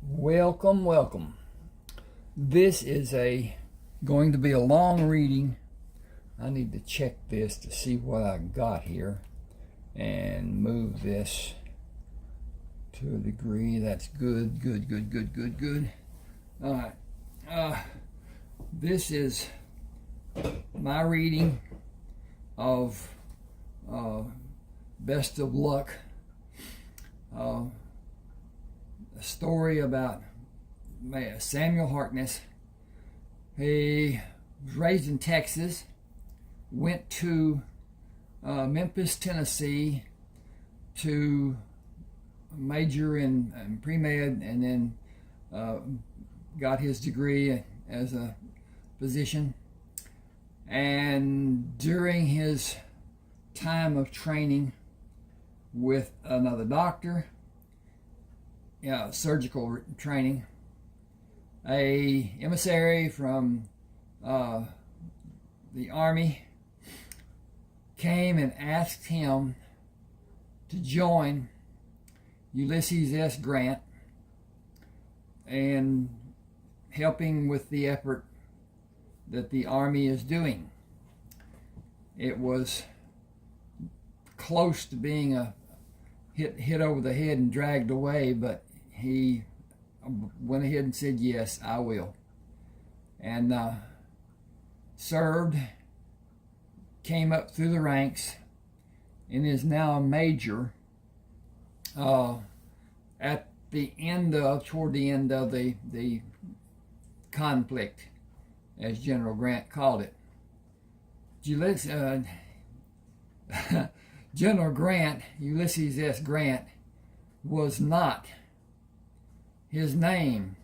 Welcome, welcome. This is going to be a long reading. I need to check this to see what I got here and move this to a degree. That's good. All right. This is my reading of Best of Luck. A story about Samuel Harkness. He was raised in Texas, went to Memphis, Tennessee to major in pre-med, and then got his degree as a physician. And during his time of training with another doctor, surgical training, a emissary from the Army came and asked him to join Ulysses S. Grant and helping with the effort that the Army is doing. It was close to being a hit over the head and dragged away, but he went ahead and said, yes, I will. And served, came up through the ranks, and is now a major toward the end of the conflict, as General Grant called it. General Grant, Ulysses S. Grant, was not his name,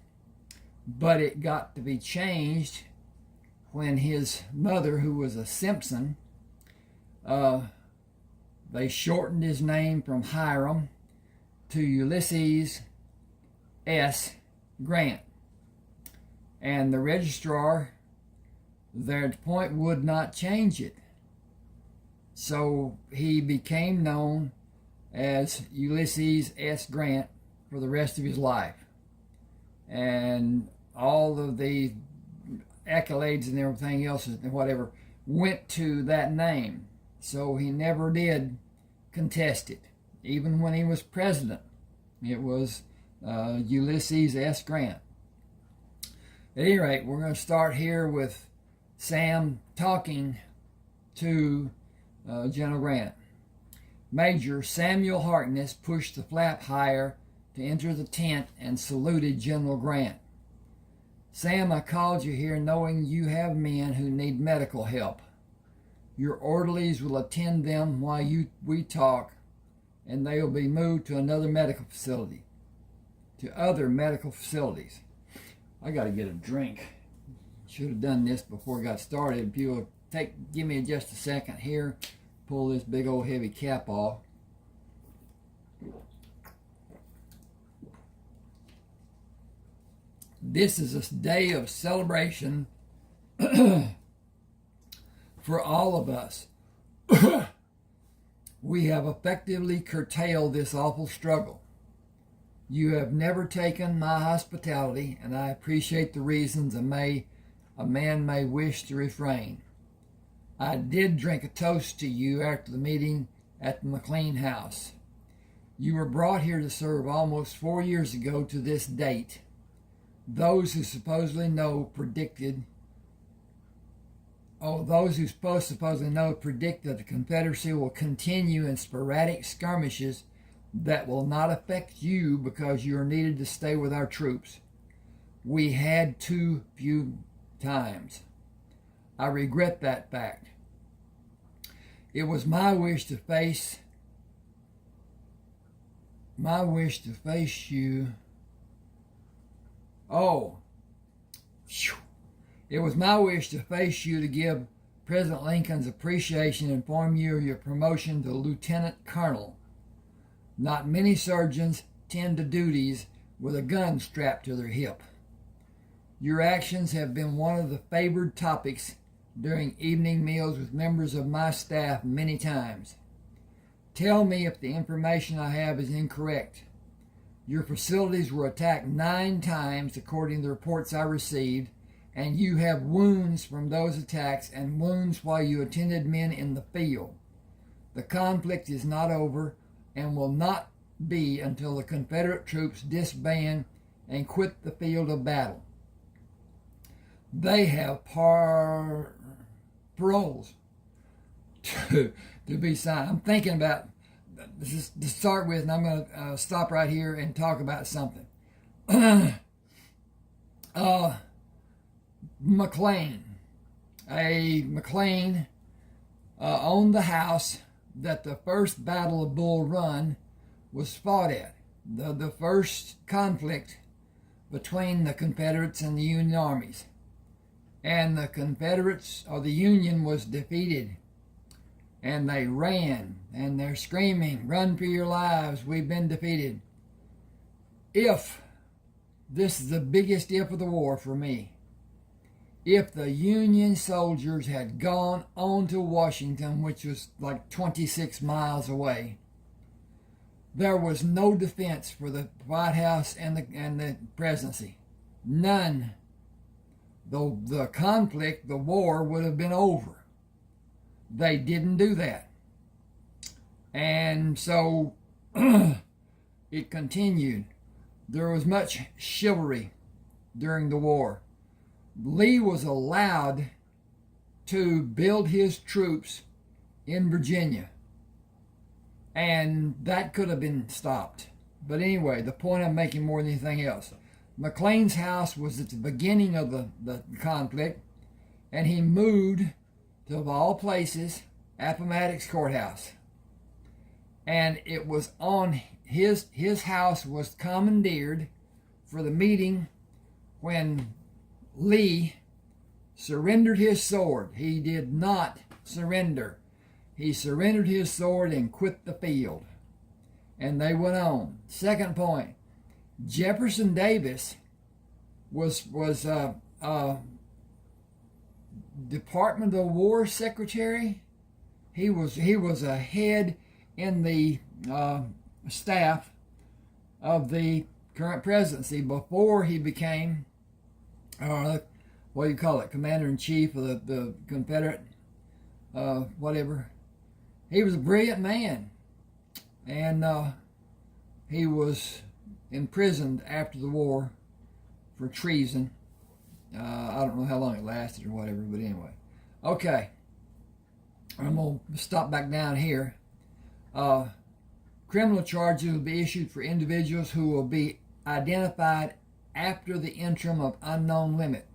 but it got to be changed when his mother, who was a Simpson, they shortened his name from Hiram to Ulysses S. Grant. And the registrar there at the point would not change it. So he became known as Ulysses S. Grant for the rest of his life. And all of the accolades and everything else and whatever went to that name. So he never did contest it. Even when he was president, it was Ulysses S. Grant. At any rate, we're going to start here with Sam talking to General Grant. Major Samuel Harkness pushed the flap higher to enter the tent and saluted General Grant. Sam, I called you here knowing you have men who need medical help. Your orderlies will attend them while we talk, and they will be moved to other medical facilities. I got to get a drink. Should have done this before I got started. If you'll give me just a second here, pull this big old heavy cap off. This is a day of celebration for all of us. We have effectively curtailed this awful struggle. You have never taken my hospitality, and I appreciate the reasons a man may wish to refrain. I did drink a toast to you after the meeting at the McLean house. You were brought here to serve almost 4 years ago to this date. Those who supposedly know predicted that the Confederacy will continue in sporadic skirmishes that will not affect you because you are needed to stay with our troops. We had too few times. I regret that fact. It was my wish to face you. It was my wish to face you to give President Lincoln's appreciation and inform you of your promotion to Lieutenant Colonel. Not many surgeons tend to duties with a gun strapped to their hip. Your actions have been one of the favored topics during evening meals with members of my staff many times. Tell me if the information I have is incorrect. Your facilities were attacked 9 times, according to the reports I received, and you have wounds from those attacks and wounds while you attended men in the field. The conflict is not over and will not be until the Confederate troops disband and quit the field of battle. They have paroles to be signed. I'm thinking about this to start with, and I'm going to stop right here and talk about something. McLean owned the house that the first Battle of Bull Run was fought at, the first conflict between the Confederates and the Union armies. And the Confederates, or the Union, was defeated. And they ran, and they're screaming, "Run for your lives, we've been defeated." This is the biggest if of the war for me, if the Union soldiers had gone on to Washington, which was like 26 miles away, there was no defense for the White House and the presidency. None. The conflict, the war, would have been over. They didn't do that. And so it continued. There was much chivalry during the war. Lee was allowed to build his troops in Virginia, and that could have been stopped. But anyway, the point I'm making more than anything else, McLean's house was at the beginning of the conflict, and he moved to, of all places, Appomattox Courthouse. And it was on his house was commandeered for the meeting when Lee surrendered his sword. He did not surrender. He surrendered his sword and quit the field. And they went on. Second point, Jefferson Davis was Department of War Secretary. He was a head in the staff of the current presidency before he became what do you call it, Commander-in-Chief of the Confederate whatever. He was a brilliant man, and he was imprisoned after the war for treason. I don't know how long it lasted or whatever, but anyway. Okay. I'm going to stop back down here. Criminal charges will be issued for individuals who will be identified after the interim of unknown limit.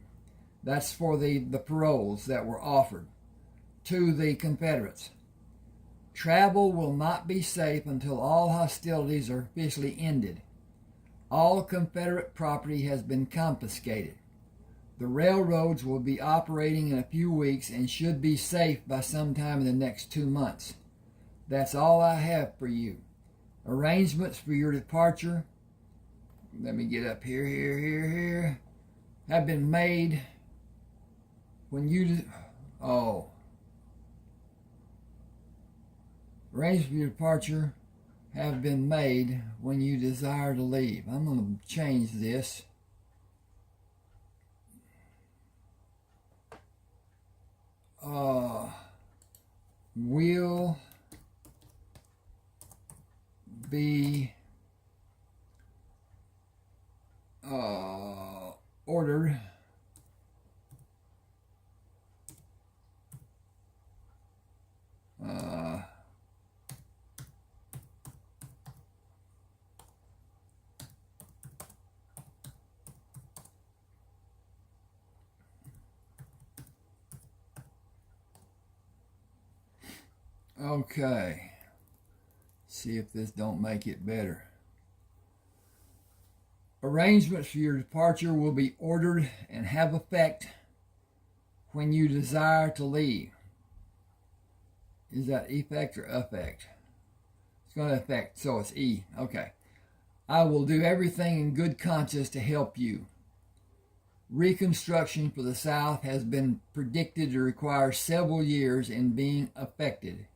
That's for the paroles that were offered to the Confederates. Travel will not be safe until all hostilities are officially ended. All Confederate property has been confiscated. The railroads will be operating in a few weeks and should be safe by sometime in the next 2 months. That's all I have for you. Arrangements for your departure, let me get up here, have been made when you, arrangements for your departure have been made when you desire to leave. I'm going to change this. Will be ordered okay. See if this don't make it better. Arrangements for your departure will be ordered and have effect when you desire to leave. Is that effect or affect? It's going to affect, so it's E. Okay. I will do everything in good conscience to help you. Reconstruction for the South has been predicted to require several years in being effected.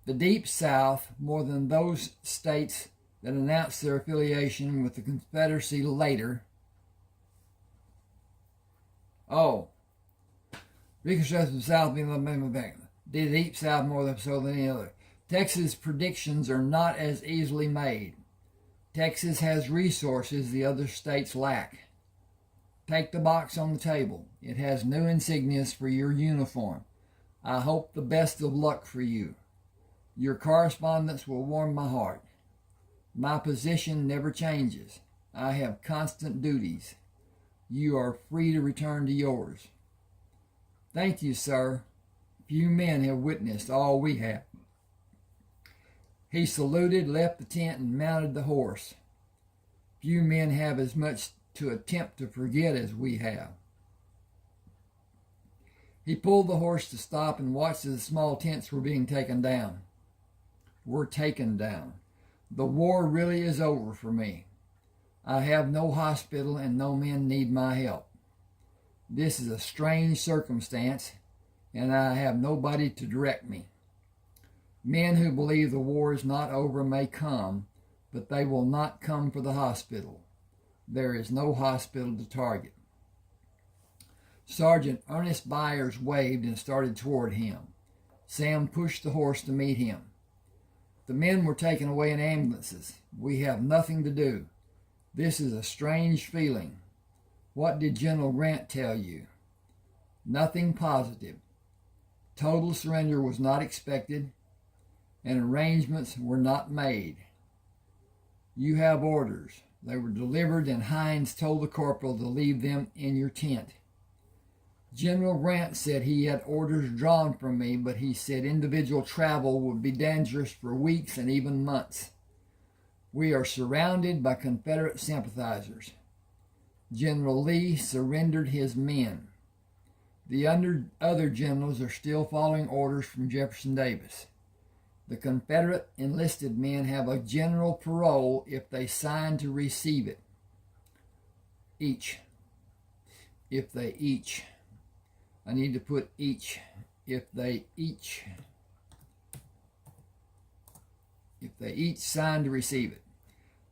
The Deep South, more than those states that announced their affiliation with the Confederacy later. Oh, Reconstruction of the South did deep South more than so than any other. Texas' predictions are not as easily made. Texas has resources the other states lack. Take the box on the table. It has new insignias for your uniform. I hope the best of luck for you. Your correspondence will warm my heart. My position never changes. I have constant duties. You are free to return to yours. Thank you, sir. Few men have witnessed all we have. He saluted, left the tent, and mounted the horse. Few men have as much to attempt to forget as we have. He pulled the horse to stop and watched as the small tents were being taken down. We're taken down. The war really is over for me. I have no hospital and no men need my help. This is a strange circumstance, and I have nobody to direct me. Men who believe the war is not over may come, but they will not come for the hospital. There is no hospital to target. Sergeant Ernest Byers waved and started toward him. Sam pushed the horse to meet him. The men were taken away in ambulances. We have nothing to do. This is a strange feeling. What did General Grant tell you? Nothing positive. Total surrender was not expected, and arrangements were not made. You have orders. They were delivered, and Hines told the corporal to leave them in your tent. General Grant said he had orders drawn from me, but he said individual travel would be dangerous for weeks and even months. We are surrounded by Confederate sympathizers. General Lee surrendered his men. The other generals are still following orders from Jefferson Davis. The Confederate enlisted men have a general parole if they sign to receive it. I need to put each. If they each sign to receive it.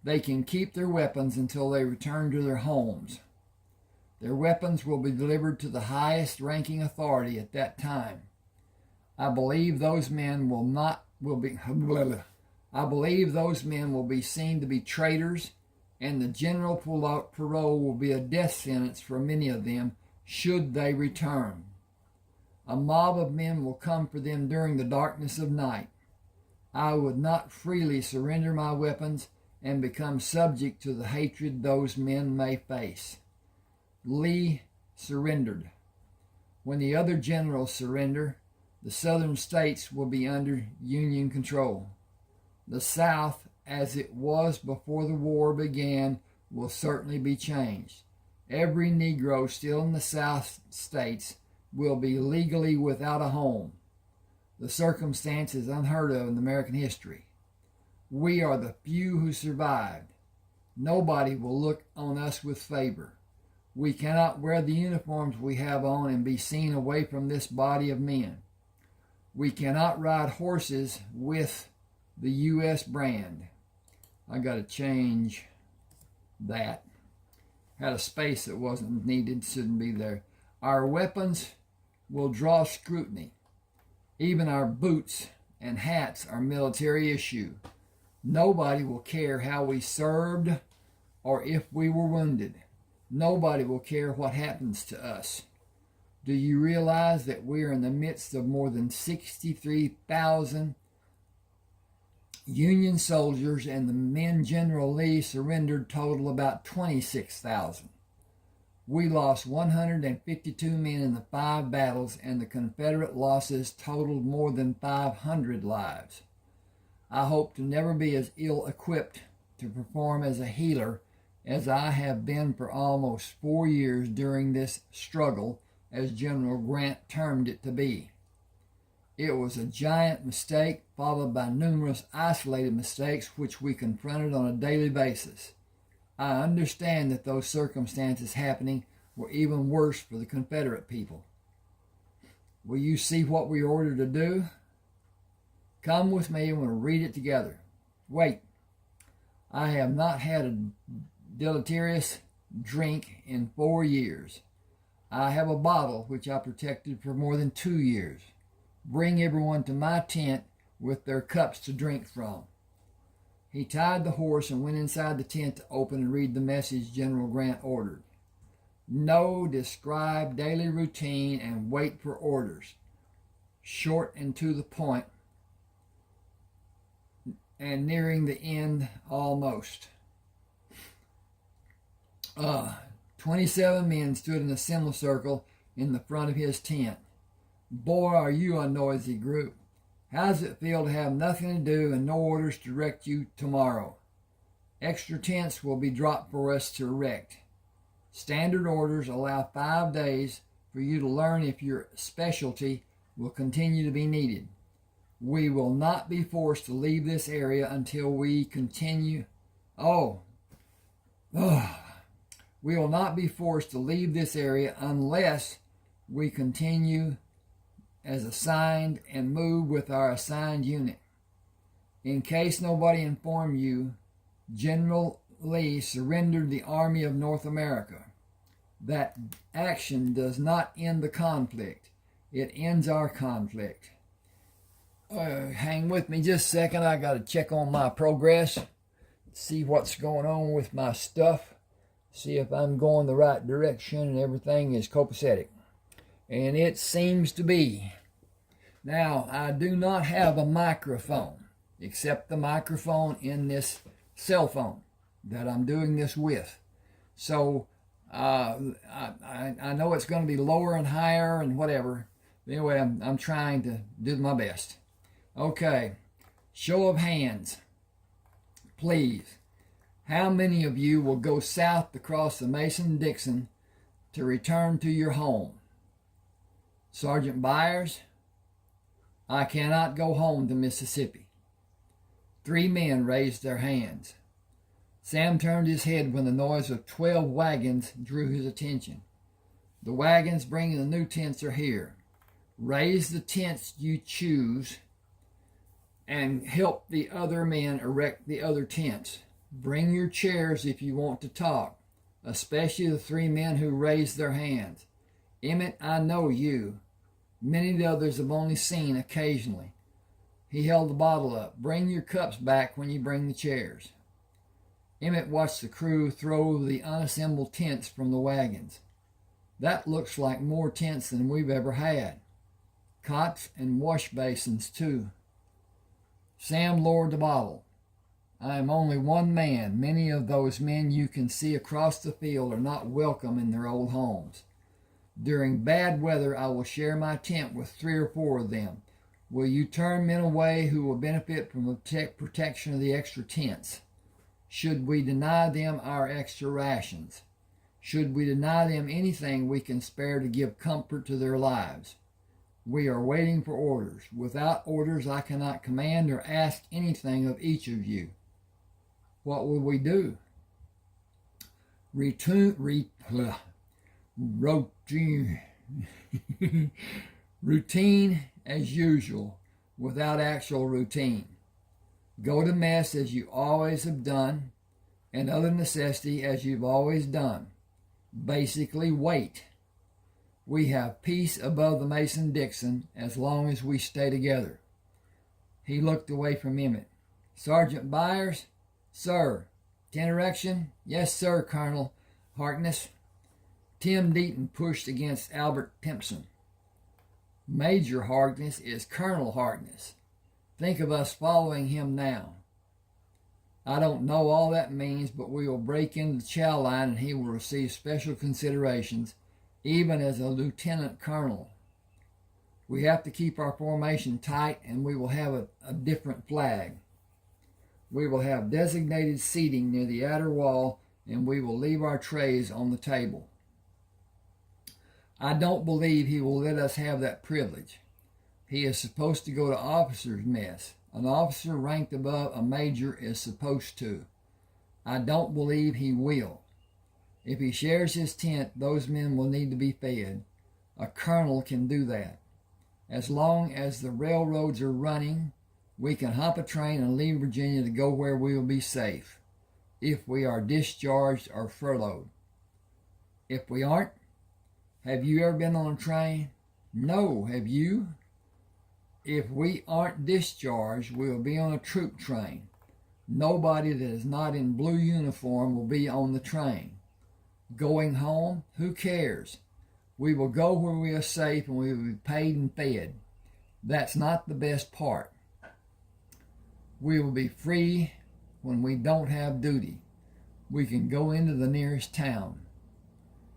They can keep their weapons until they return to their homes. Their weapons will be delivered to the highest ranking authority at that time. I believe those men will be seen to be traitors, and the general parole will be a death sentence for many of them should they return. A mob of men will come for them during the darkness of night. I would not freely surrender my weapons and become subject to the hatred those men may face. Lee surrendered. When the other generals surrender, the southern states will be under Union control. The South, as it was before the war began, will certainly be changed. Every Negro still in the South states will be legally without a home. The circumstance is unheard of in American history. We are the few who survived. Nobody will look on us with favor. We cannot wear the uniforms we have on and be seen away from this body of men. We cannot ride horses with the U.S. brand. I got to change that. Had a space that wasn't needed, shouldn't be there. Our weapons will draw scrutiny. Even our boots and hats are military issue. Nobody will care how we served or if we were wounded. Nobody will care what happens to us. Do you realize that we are in the midst of more than 63,000 Union soldiers, and the men General Lee surrendered total about 26,000. We lost 152 men in the 5 battles, and the Confederate losses totaled more than 500 lives. I hope to never be as ill-equipped to perform as a healer as I have been for almost 4 years during this struggle, as General Grant termed it to be. It was a giant mistake followed by numerous isolated mistakes which we confronted on a daily basis. I understand that those circumstances happening were even worse for the Confederate people. Will you see what we are ordered to do? Come with me and we'll read it together. Wait. I have not had a deleterious drink in 4 years. I have a bottle which I protected for more than 2 years. Bring everyone to my tent with their cups to drink from." He tied the horse and went inside the tent to open and read the message General Grant ordered. "No, describe daily routine and wait for orders. Short and to the point, and nearing the end almost." 27 men stood in a semicircle in the front of his tent. "Boy, are you a noisy group. How's it feel to have nothing to do and no orders to direct you tomorrow? Extra tents will be dropped for us to erect. Standard orders allow 5 days for you to learn if your specialty will continue to be needed. We will not be forced to leave this area until we continue. We will not be forced to leave this area unless we continue as assigned and move with our assigned unit. In case nobody informed you, General Lee surrendered the Army of North America. That action does not end the conflict. It ends our conflict." Hang with me just a second. I got to check on my progress, see what's going on with my stuff, see if I'm going the right direction and everything is copacetic. And it seems to be. Now, I do not have a microphone, except the microphone in this cell phone that I'm doing this with. So, I know it's going to be lower and higher and whatever. Anyway, I'm trying to do my best. Okay, show of hands, please. How many of you will go south across the Mason-Dixon to return to your home? Sergeant Byers? "I cannot go home to Mississippi." 3 men raised their hands. Sam turned his head when the noise of 12 wagons drew his attention. "The wagons bringing the new tents are here. Raise the tents you choose and help the other men erect the other tents. Bring your chairs if you want to talk, especially the 3 men who raised their hands. Emmett, I know you. Many of the others have only seen occasionally." He held the bottle up. "Bring your cups back when you bring the chairs." Emmett watched the crew throw the unassembled tents from the wagons. "That looks like more tents than we've ever had. Cots and wash basins, too." Sam lowered the bottle. "I am only one man. Many of those men you can see across the field are not welcome in their old homes. During bad weather, I will share my tent with 3 or 4 of them. Will you turn men away who will benefit from the protection of the extra tents? Should we deny them our extra rations? Should we deny them anything we can spare to give comfort to their lives? We are waiting for orders. Without orders, I cannot command or ask anything of each of you. What will we do?" Routine as usual, without actual routine. Go to mess as you always have done, and other necessity as you've always done. Basically, wait. We have peace above the Mason-Dixon as long as we stay together. He looked away from Emmett. "Sergeant Byers?" "Sir." "Tent erection?" "Yes, sir, Colonel Harkness." Tim Deaton pushed against Albert Pimpson. "Major Harkness is Colonel Harkness. Think of us following him now." "I don't know all that means, but we will break into the chow line and he will receive special considerations, even as a lieutenant colonel. We have to keep our formation tight, and we will have a different flag. We will have designated seating near the outer wall, and we will leave our trays on the table." "I don't believe he will let us have that privilege. He is supposed to go to officers' mess. An officer ranked above a major is supposed to. I don't believe he will. If he shares his tent, those men will need to be fed. A colonel can do that. As long as the railroads are running, we can hop a train and leave Virginia to go where we will be safe. if we are discharged or furloughed. If we aren't, have you ever been on a train? No, have you? If we aren't discharged, we'll be on a troop train. Nobody that is not in blue uniform will be on the train. Going home? Who cares? We will go where we are safe and we will be paid and fed. That's not the best part. We will be free when we don't have duty. We can go into the nearest town.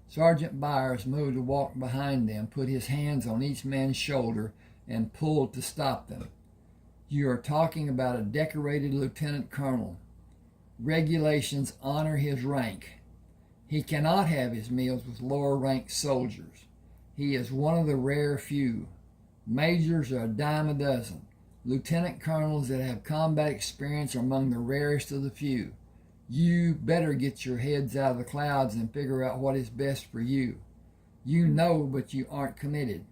Sergeant Byers moved to walk behind them, put his hands on each man's shoulder, and pulled to stop them. You are talking about a decorated lieutenant colonel. Regulations honor his rank. He cannot have his meals with lower-ranked soldiers. He is one of the rare few. Majors are a dime a dozen. Lieutenant colonels that have combat experience are among the rarest of the few. You better get your heads out of the clouds and figure out what is best for you. You know, but you aren't committed.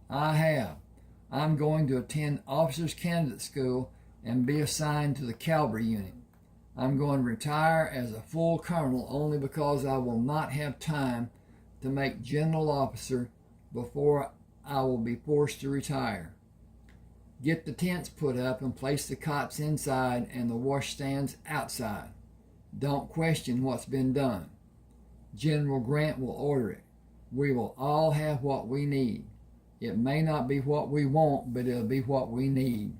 I have. I'm going to attend Officers Candidate School and be assigned to the cavalry unit. I'm going to retire as a full colonel only because I will not have time to make general officer before I will be forced to retire. Get the tents put up and place the cots inside and the washstands outside. Don't question what's been done. General Grant will order it. We will all have what we need. It may not be what we want, but it'll be what we need.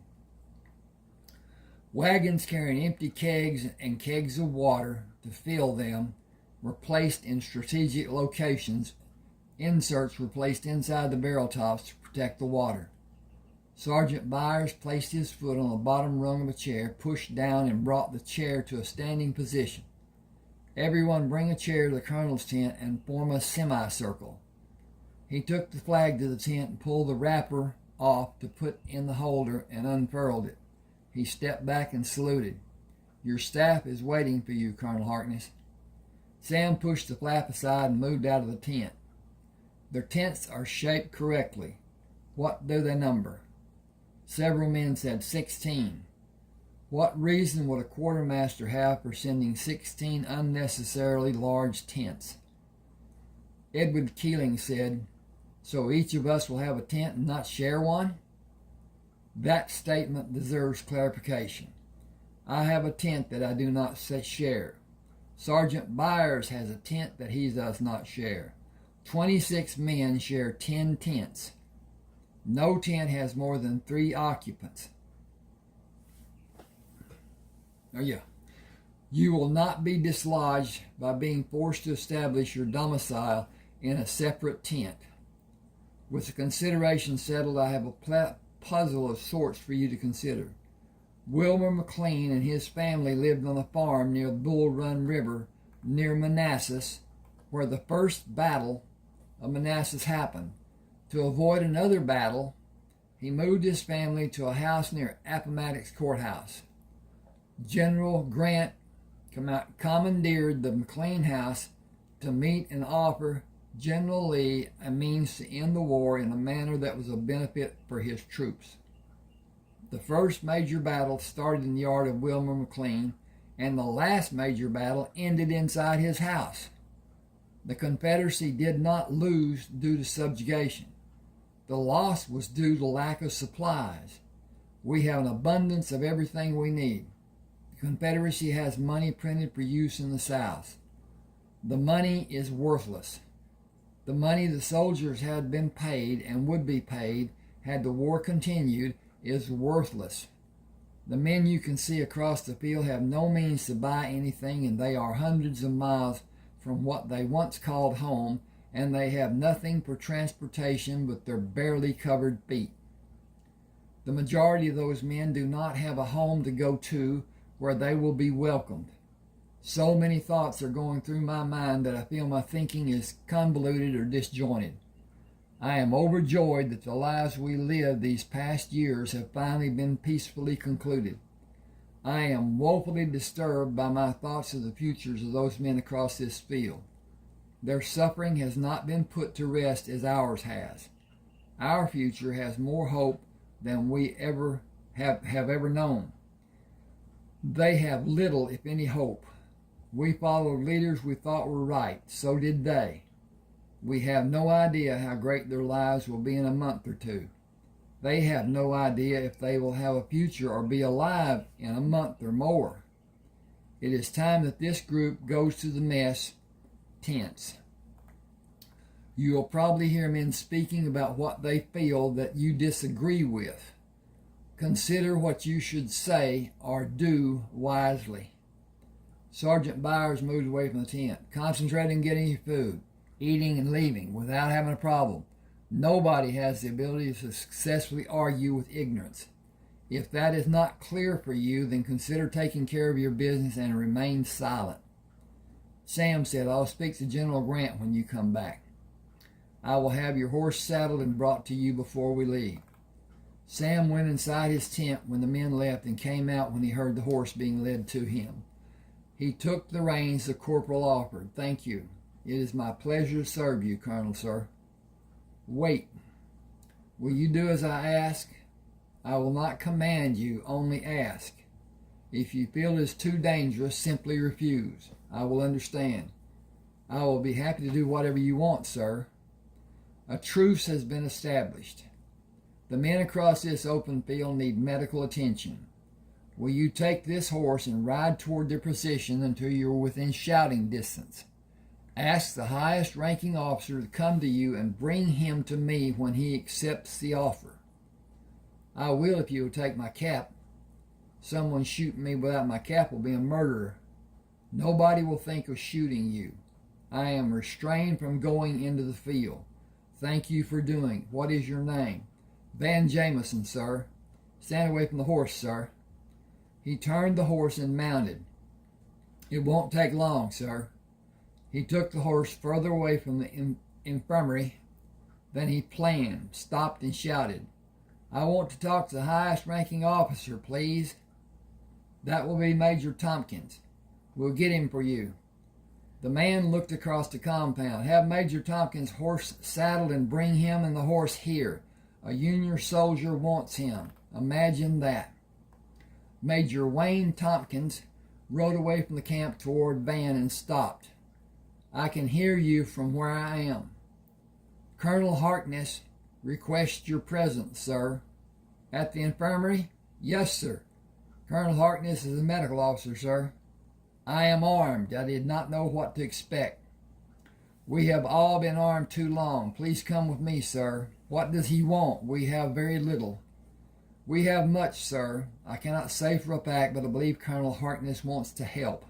Wagons carrying empty kegs and kegs of water to fill them were placed in strategic locations. Inserts were placed inside the barrel tops to protect the water. Sergeant Byers placed his foot on the bottom rung of a chair, pushed down, and brought the chair to a standing position. Everyone bring a chair to the colonel's tent and form a semicircle. He took the flag to the tent and pulled the wrapper off to put in the holder and unfurled it. He stepped back and saluted. Your staff is waiting for you, Colonel Harkness. Sam pushed the flap aside and moved out of the tent. Their tents are shaped correctly. What do they number? Several men said 16. What reason would a quartermaster have for sending 16 unnecessarily large tents? Edward Keeling said, so each of us will have a tent and not share one? That statement deserves clarification. I have a tent that I do not share. Sergeant Byers has a tent that he does not share. 26 men share 10 tents. No tent has more than 3 occupants. Oh yeah. You will not be dislodged by being forced to establish your domicile in a separate tent. With the consideration settled, I have a puzzle of sorts for you to consider. Wilmer McLean and his family lived on a farm near the Bull Run River near Manassas, where the first battle of Manassas happened. To avoid another battle, he moved his family to a house near Appomattox Courthouse. General Grant commandeered the McLean house to meet and offer General Lee a means to end the war in a manner that was a benefit for his troops. The first major battle started in the yard of Wilmer McLean, and the last major battle ended inside his house. The Confederacy did not lose due to subjugation. The loss was due to lack of supplies. We have an abundance of everything we need. The Confederacy has money printed for use in the South. The money is worthless. The money the soldiers had been paid and would be paid had the war continued is worthless. The men you can see across the field have no means to buy anything, and they are hundreds of miles from what they once called home, and they have nothing for transportation but their barely covered feet. The majority of those men do not have a home to go to where they will be welcomed. So many thoughts are going through my mind that I feel my thinking is convoluted or disjointed. I am overjoyed that the lives we lived these past years have finally been peacefully concluded. I am woefully disturbed by my thoughts of the futures of those men across this field. Their suffering has not been put to rest as ours has. Our future has more hope than we ever have ever known. They have little, if any, hope. We followed leaders we thought were right. So did they. We have no idea how great their lives will be in a month or two. They have no idea if they will have a future or be alive in a month or more. It is time that this group goes to the mess tents. You will probably hear men speaking about what they feel that you disagree with. Consider what you should say or do wisely. Sergeant Byers moved away from the tent. Concentrate on getting your food, eating and leaving without having a problem. Nobody has the ability to successfully argue with ignorance. If that is not clear for you, then consider taking care of your business and remain silent. Sam said, I'll speak to General Grant when you come back. I will have your horse saddled and brought to you before we leave. Sam went inside his tent when the men left and came out when he heard the horse being led to him. He took the reins the corporal offered. Thank you. It is my pleasure to serve you, Colonel, sir. Wait. Will you do as I ask? I will not command you, only ask. If you feel it is too dangerous, simply refuse. I will understand. I will be happy to do whatever you want, sir. A truce has been established. The men across this open field need medical attention. Will you take this horse and ride toward their position until you are within shouting distance? Ask the highest ranking officer to come to you and bring him to me when he accepts the offer. I will if you will take my cap. Someone shooting me without my cap will be a murderer. Nobody will think of shooting you. I am restrained from going into the field. Thank you for doing. What is your name? Van Jameson, sir. Stand away from the horse, sir. He turned the horse and mounted. It won't take long, sir. He took the horse further away from the infirmary than he planned, stopped and shouted, I want to talk to the highest ranking officer, please. That will be Major Tompkins. We'll get him for you. The man looked across the compound. Have Major Tompkins' horse saddled and bring him and the horse here. A Union soldier wants him. Imagine that. Major Wayne Tompkins rode away from the camp toward Van and stopped. I can hear you from where I am. Colonel Harkness requests your presence, sir. At the infirmary? Yes, sir. Colonel Harkness is a medical officer, sir. I am armed. I did not know what to expect. We have all been armed too long. Please come with me, sir. What does he want? We have very little. We have much, sir. I cannot say for a fact, but I believe Colonel Harkness wants to help.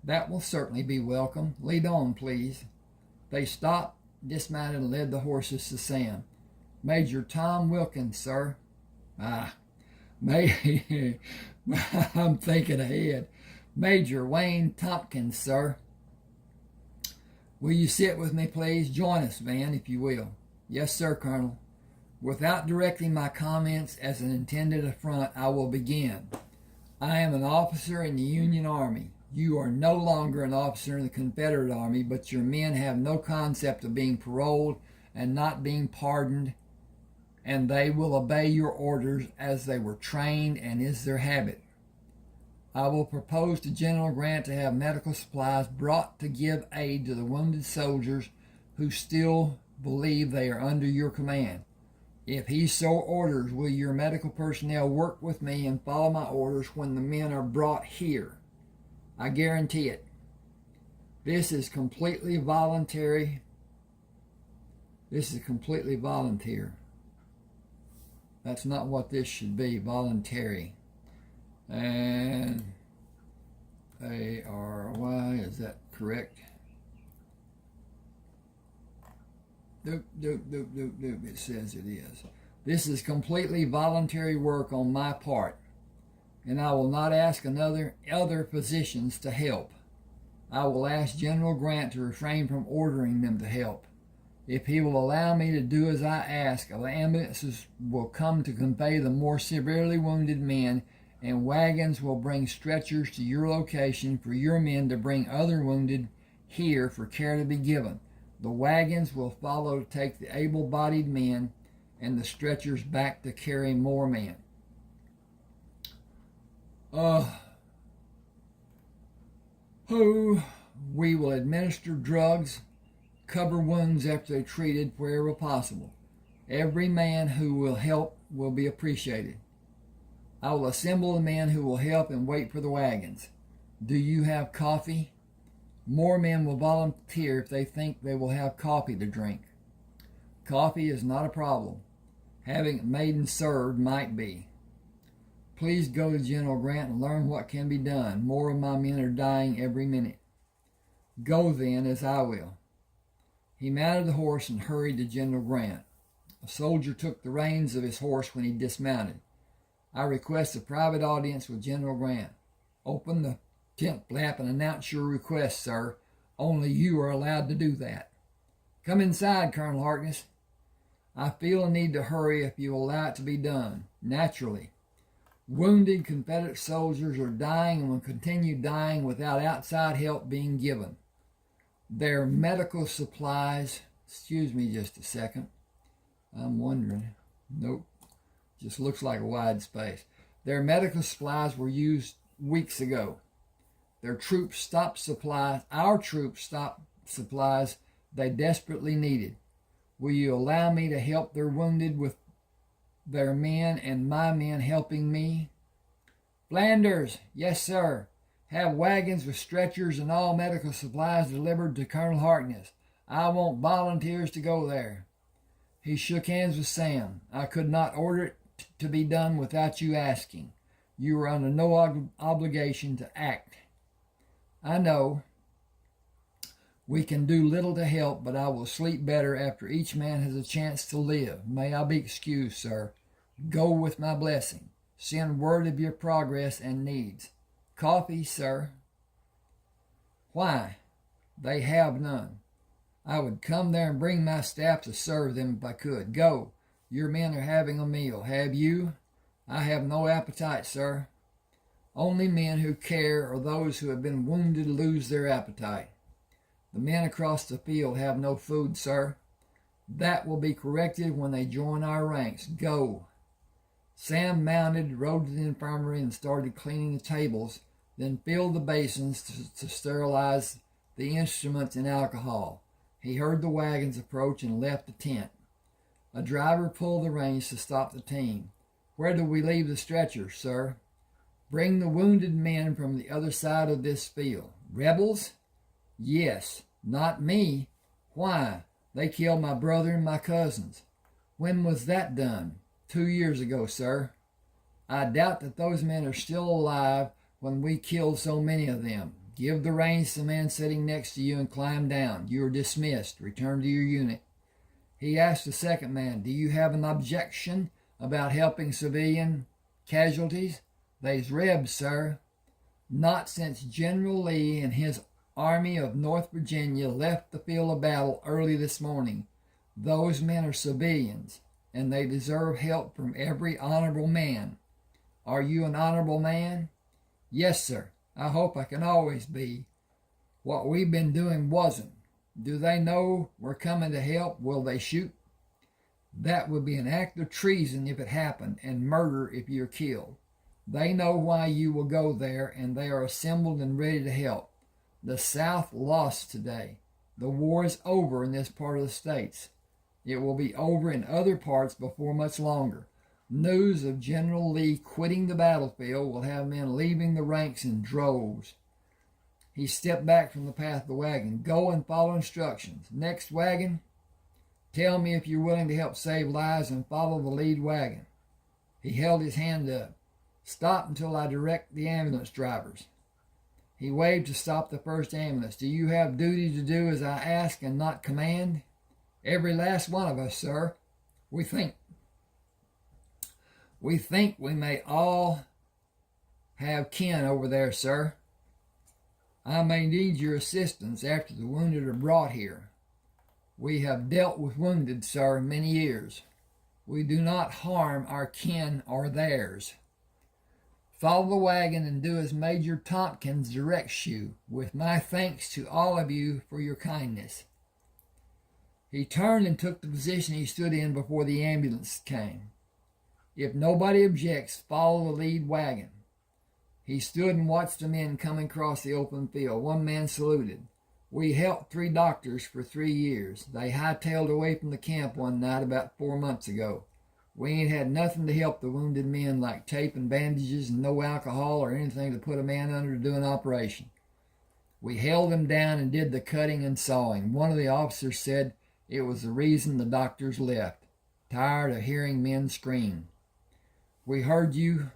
That will certainly be welcome. Lead on, please. They stopped, dismounted, and led the horses to Sam. Major Tom Wilkins, sir. I'm thinking ahead. Major Wayne Tompkins, sir. Will you sit with me, please? Join us, Van, if you will. Yes, sir, Colonel. Without directing my comments as an intended affront, I will begin. I am an officer in the Union Army. You are no longer an officer in the Confederate Army, but your men have no concept of being paroled and not being pardoned, and they will obey your orders as they were trained and is their habit. I will propose to General Grant to have medical supplies brought to give aid to the wounded soldiers who still believe they are under your command. If he so orders, will your medical personnel work with me and follow my orders when the men are brought here? I guarantee it. This is completely voluntary. This is completely volunteer. That's not what this should be, voluntary. And A-R-Y, is that correct? It says it is. This is completely voluntary work on my part, and I will not ask other physicians to help. I will ask General Grant to refrain from ordering them to help. If he will allow me to do as I ask, ambulances will come to convey the more severely wounded men, and wagons will bring stretchers to your location for your men to bring other wounded here for care to be given. The wagons will follow to take the able-bodied men and the stretchers back to carry more men. who we will administer drugs, cover wounds after they're treated wherever possible. Every man who will help will be appreciated. I will assemble the men who will help and wait for the wagons. Do you have coffee? More men will volunteer if they think they will have coffee to drink. Coffee is not a problem. Having it made and served might be. Please go to General Grant and learn what can be done. More of my men are dying every minute. Go then, as I will. He mounted the horse and hurried to General Grant. A soldier took the reins of his horse when he dismounted. I request a private audience with General Grant. Open the tent flap and announce your request, sir. Only you are allowed to do that. Come inside, Colonel Harkness. I feel a need to hurry if you allow it to be done. Naturally. Wounded Confederate soldiers are dying and will continue dying without outside help being given. Their medical supplies, excuse me just a second. I'm wondering. Nope. Just looks like a wide space. Their medical supplies were used weeks ago. Their troops stopped supplies. Our troops stopped supplies they desperately needed. Will you allow me to help their wounded with their men and my men helping me? Flanders, yes, sir. Have wagons with stretchers and all medical supplies delivered to Colonel Harkness. I want volunteers to go there. He shook hands with Sam. I could not order it to be done without you asking. You are under no obligation to act. I know we can do little to help, but I will sleep better after each man has a chance to live. May I be excused, sir. Go with my blessing. Send word of your progress and needs. Coffee, sir. Why? They have none. I would come there and bring my staff to serve them if I could. Go. Your men are having a meal. Have you? I have no appetite, sir. Only men who care or those who have been wounded lose their appetite. The men across the field have no food, sir. That will be corrected when they join our ranks. Go. Sam mounted, rode to the infirmary, and started cleaning the tables, then filled the basins to sterilize the instruments and alcohol. He heard the wagons approach and left the tent. A driver pulled the reins to stop the team. Where do we leave the stretchers, sir? Bring the wounded men from the other side of this field. Rebels? Yes. Not me. Why? They killed my brother and my cousins. When was that done? 2 years ago, sir. I doubt that those men are still alive when we killed so many of them. Give the reins to the man sitting next to you and climb down. You are dismissed. Return to your unit. He asked the second man, do you have an objection about helping civilian casualties? They's Rebs, sir. Not since General Lee and his Army of North Virginia left the field of battle early this morning. Those men are civilians, and they deserve help from every honorable man. Are you an honorable man? Yes, sir. I hope I can always be. What we've been doing wasn't. Do they know we're coming to help? Will they shoot? That would be an act of treason if it happened, and murder if you're killed. They know why you will go there, and they are assembled and ready to help. The South lost today. The war is over in this part of the states. It will be over in other parts before much longer. News of General Lee quitting the battlefield will have men leaving the ranks in droves. He stepped back from the path of the wagon. Go and follow instructions. Next wagon, tell me if you're willing to help save lives and follow the lead wagon. He held his hand up. Stop until I direct the ambulance drivers. He waved to stop the first ambulance. Do you have duty to do as I ask and not command? Every last one of us, sir. We think we may all have kin over there, sir. I may need your assistance after the wounded are brought here. We have dealt with wounded, sir, many years. We do not harm our kin or theirs. Follow the wagon and do as Major Tompkins directs you, with my thanks to all of you for your kindness. He turned and took the position he stood in before the ambulance came. If nobody objects, follow the lead wagon. He stood and watched the men coming across the open field. One man saluted. We helped 3 doctors for 3 years. They hightailed away from the camp one night about 4 months ago. We ain't had nothing to help the wounded men like tape and bandages and no alcohol or anything to put a man under to do an operation. We held them down and did the cutting and sawing. One of the officers said it was the reason the doctors left, tired of hearing men scream. We heard you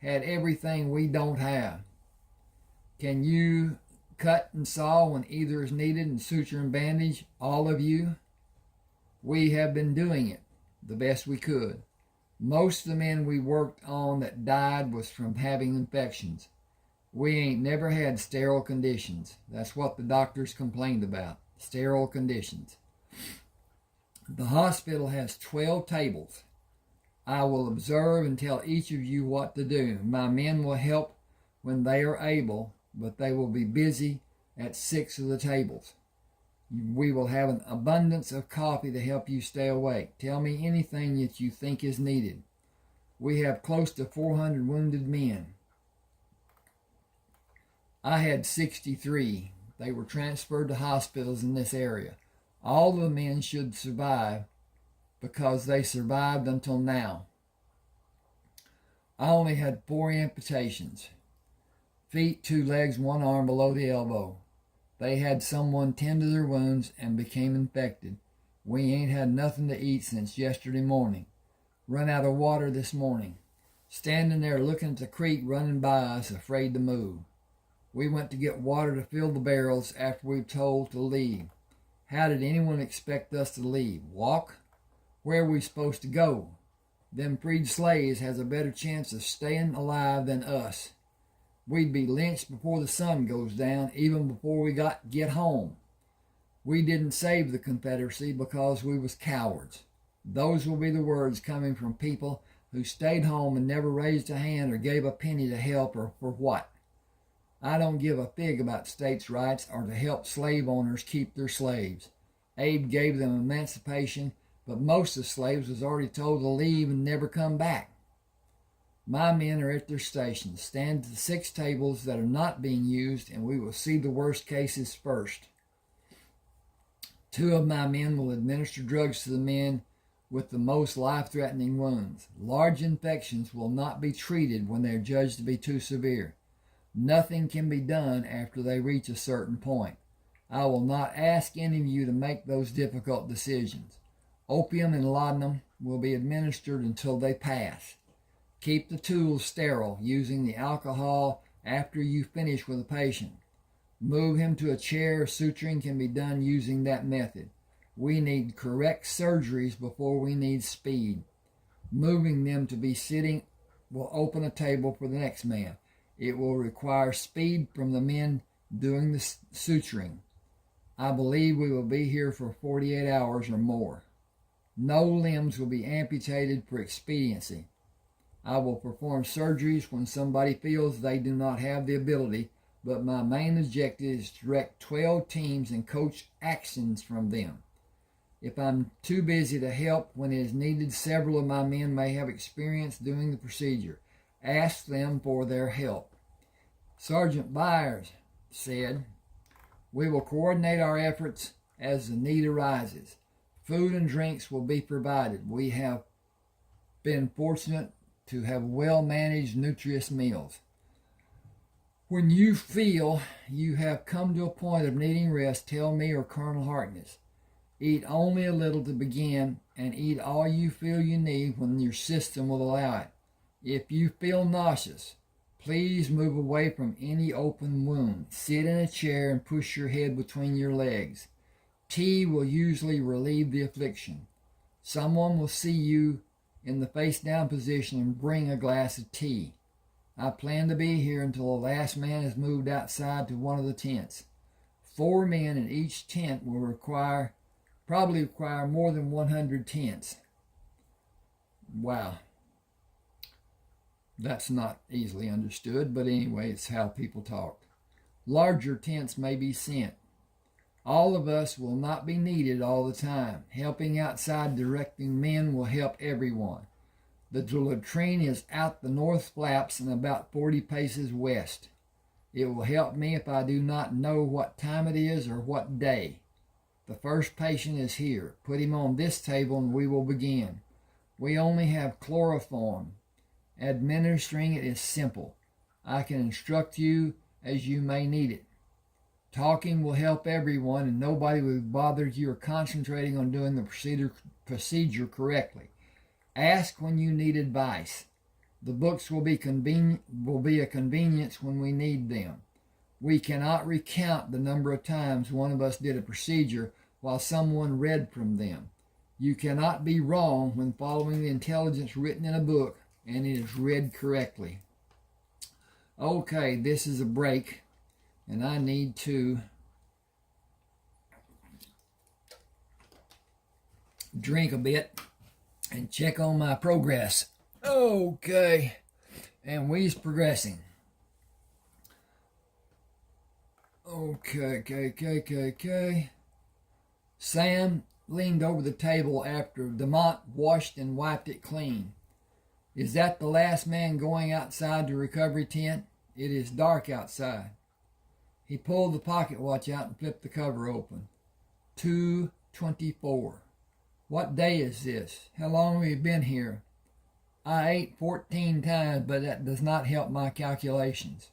had everything we don't have. Can you cut and saw when either is needed and suture and bandage, all of you? We have been doing it the best we could. Most of the men we worked on that died was from having infections. We ain't never had sterile conditions. That's what the doctors complained about, sterile conditions. The hospital has 12 tables. I will observe and tell each of you what to do. My men will help when they are able, but they will be busy at 6 of the tables. We will have an abundance of coffee to help you stay awake. Tell me anything that you think is needed. We have close to 400 wounded men. I had 63. They were transferred to hospitals in this area. All the men should survive because they survived until now. I only had 4 amputations. Feet, 2 legs, 1 arm below the elbow. They had someone tend to their wounds and became infected. We ain't had nothing to eat since yesterday morning. Run out of water this morning. Standing there looking at the creek running by us, afraid to move. We went to get water to fill the barrels after we were told to leave. How did anyone expect us to leave? Walk? Where are we supposed to go? Them freed slaves has a better chance of staying alive than us. We'd be lynched before the sun goes down, even before we get home. We didn't save the Confederacy because we was cowards. Those will be the words coming from people who stayed home and never raised a hand or gave a penny to help, or for what. I don't give a fig about states' rights or to help slave owners keep their slaves. Abe gave them emancipation, but most of the slaves was already told to leave and never come back. My men are at their stations. Stand at the 6 tables that are not being used, and we will see the worst cases first. 2 of my men will administer drugs to the men with the most life-threatening wounds. Large infections will not be treated when they are judged to be too severe. Nothing can be done after they reach a certain point. I will not ask any of you to make those difficult decisions. Opium and laudanum will be administered until they pass. Keep the tools sterile, using the alcohol after you finish with a patient. Move him to a chair. Suturing can be done using that method. We need correct surgeries before we need speed. Moving them to be sitting will open a table for the next man. It will require speed from the men doing the suturing. I believe we will be here for 48 hours or more. No limbs will be amputated for expediency. I will perform surgeries when somebody feels they do not have the ability, but my main objective is to direct 12 teams and coach actions from them. If I'm too busy to help when it is needed, several of my men may have experience doing the procedure. Ask them for their help. Sergeant Byers said, we will coordinate our efforts as the need arises. Food and drinks will be provided. We have been fortunate to have well-managed, nutritious meals. When you feel you have come to a point of needing rest, tell me or Colonel Harkness. Eat only a little to begin, and eat all you feel you need when your system will allow it. If you feel nauseous, please move away from any open wound. Sit in a chair and push your head between your legs. Tea will usually relieve the affliction. Someone will see you in the face-down position and bring a glass of tea. I plan to be here until the last man is moved outside to one of the tents. 4 men in each tent will probably require more than 100 tents. Wow. That's not easily understood, but anyway, it's how people talk. Larger tents may be sent. All of us will not be needed all the time. Helping outside directing men will help everyone. The latrine is out the north flaps and about 40 paces west. It will help me if I do not know what time it is or what day. The first patient is here. Put him on this table and we will begin. We only have chloroform. Administering it is simple. I can instruct you as you may need it. Talking will help everyone and nobody will be bothered. You are concentrating on doing the procedure correctly. Ask when you need advice. The books will be a convenience when we need them. We cannot recount the number of times one of us did a procedure while someone read from them. You cannot be wrong when following the intelligence written in a book and it is read correctly. Okay, this is a break, and I need to drink a bit and check on my progress. Okay, and we's progressing. Okay. Sam leaned over the table after Demont washed and wiped it clean. Is that the last man going outside the recovery tent? It is dark outside. He pulled the pocket watch out and flipped the cover open. 2:24. What day is this? How long have you been here? I ate 14 times, but that does not help my calculations.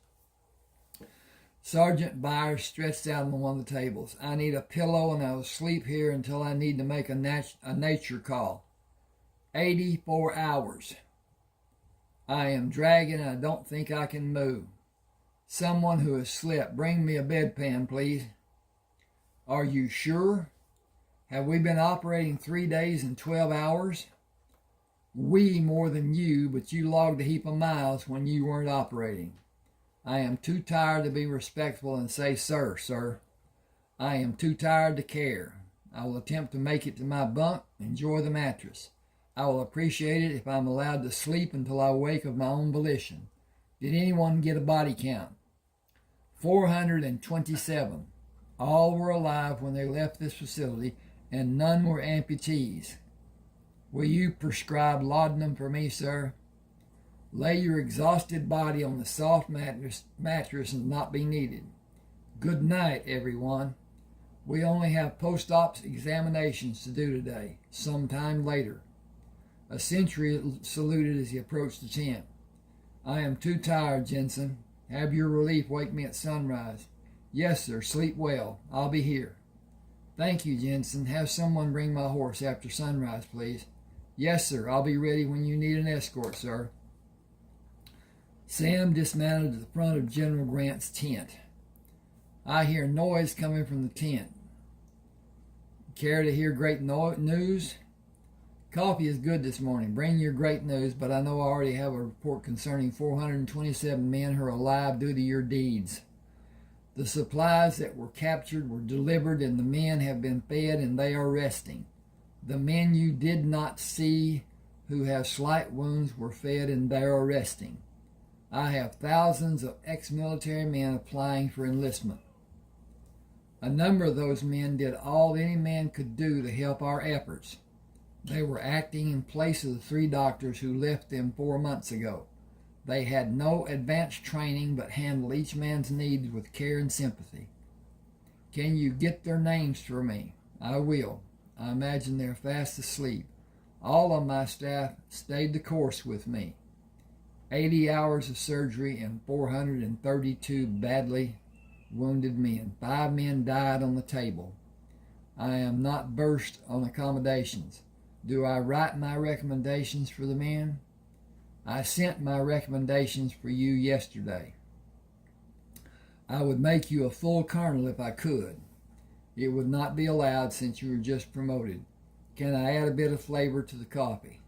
Sergeant Byers stretched out on one of the tables. I need a pillow and I will sleep here until I need to make a nature call. 84 hours. I am dragging and I don't think I can move. Someone who has slept, bring me a bedpan, please. Are you sure? Have we been operating 3 days and 12 hours? We more than you, but you logged a heap of miles when you weren't operating. I am too tired to be respectful and say, sir. I am too tired to care. I will attempt to make it to my bunk, enjoy the mattress. I will appreciate it if I'm allowed to sleep until I wake of my own volition. Did anyone get a body count? 427. All were alive when they left this facility, and none were amputees. Will you prescribe laudanum for me, sir? Lay your exhausted body on the soft mattress and not be needed. Good night, everyone. We only have post-op examinations to do today, sometime later. A sentry saluted as he approached the tent. I am too tired, Jensen. Have your relief wake me at sunrise. Yes, sir. Sleep well. I'll be here. Thank you, Jensen. Have someone bring my horse after sunrise, please. Yes, sir. I'll be ready when you need an escort, sir. Sam dismounted at the front of General Grant's tent. I hear noise coming from the tent. Care to hear great news? Coffee is good this morning. Bring your great news, but I know I already have a report concerning 427 men who are alive due to your deeds. The supplies that were captured were delivered, and the men have been fed, and they are resting. The men you did not see who have slight wounds were fed, and they are resting. I have thousands of ex-military men applying for enlistment. A number of those men did all any man could do to help our efforts. They were acting in place of the 3 doctors who left them 4 months ago. They had no advanced training but handled each man's needs with care and sympathy. Can you get their names for me? I will. I imagine they're fast asleep. All of my staff stayed the course with me. 80 hours of surgery and 432 badly wounded men. 5 men died on the table. I am not burst on accommodations. Do I write my recommendations for the men? I sent my recommendations for you yesterday. I would make you a full colonel if I could. It would not be allowed since you were just promoted. Can I add a bit of flavor to the coffee?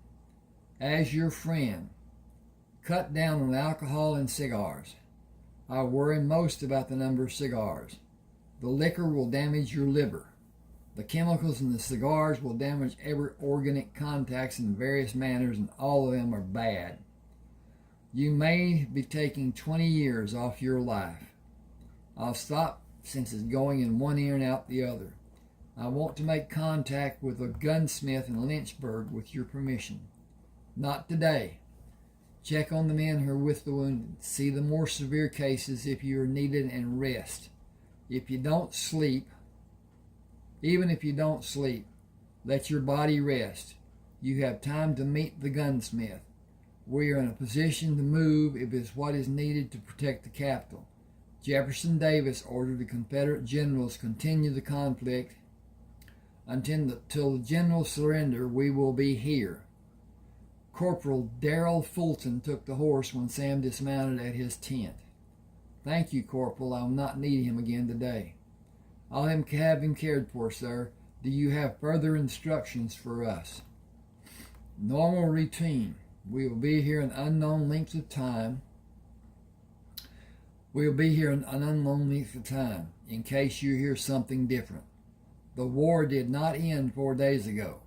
As your friend, cut down on alcohol and cigars. I worry most about the number of cigars. The liquor will damage your liver. The chemicals in the cigars will damage every organic contacts in various manners, and all of them are bad. You may be taking 20 years off your life. I'll stop since it's going in one ear and out the other. I want to make contact with a gunsmith in Lynchburg with your permission. Not today. Check on the men who are with the wounded. See the more severe cases if you are needed, and rest. If you don't sleep, even if you don't sleep, let your body rest. You have time to meet the gunsmith. We are in a position to move if it's what is needed to protect the capital. Jefferson Davis ordered the Confederate generals continue the conflict until the generals surrender. We will be here. Corporal Darrell Fulton took the horse when Sam dismounted at his tent. Thank you, Corporal. I will not need him again today. I'll have him cared for, sir. Do you have further instructions for us? Normal routine. We will be here an unknown length of time. In case you hear something different. The war did not end 4 days ago,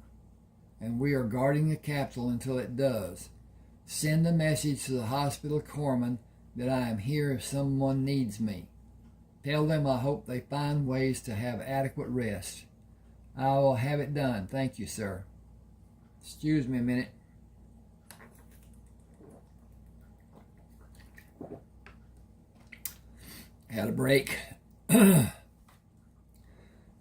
and we are guarding the capital until it does. Send a message to the hospital corpsmen that I am here if someone needs me. Tell them I hope they find ways to have adequate rest. I will have it done. Thank you, sir. Excuse me a minute. Had a break.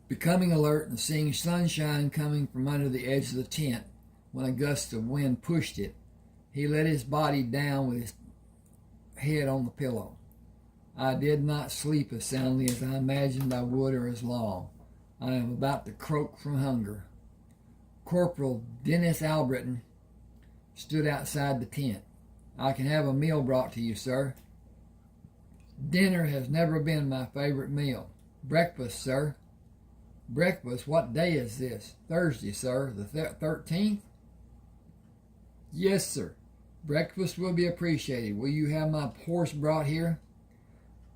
Becoming alert and seeing sunshine coming from under the edge of the tent when a gust of wind pushed it, he let his body down with his head on the pillow. I did not sleep as soundly as I imagined I would, or as long. I am about to croak from hunger. Corporal Dennis Albritton stood outside the tent. I can have a meal brought to you, sir. Dinner has never been my favorite meal. Breakfast, sir. Breakfast? What day is this? Thursday, sir. The 13th? Yes, sir. Breakfast will be appreciated. Will you have my horse brought here?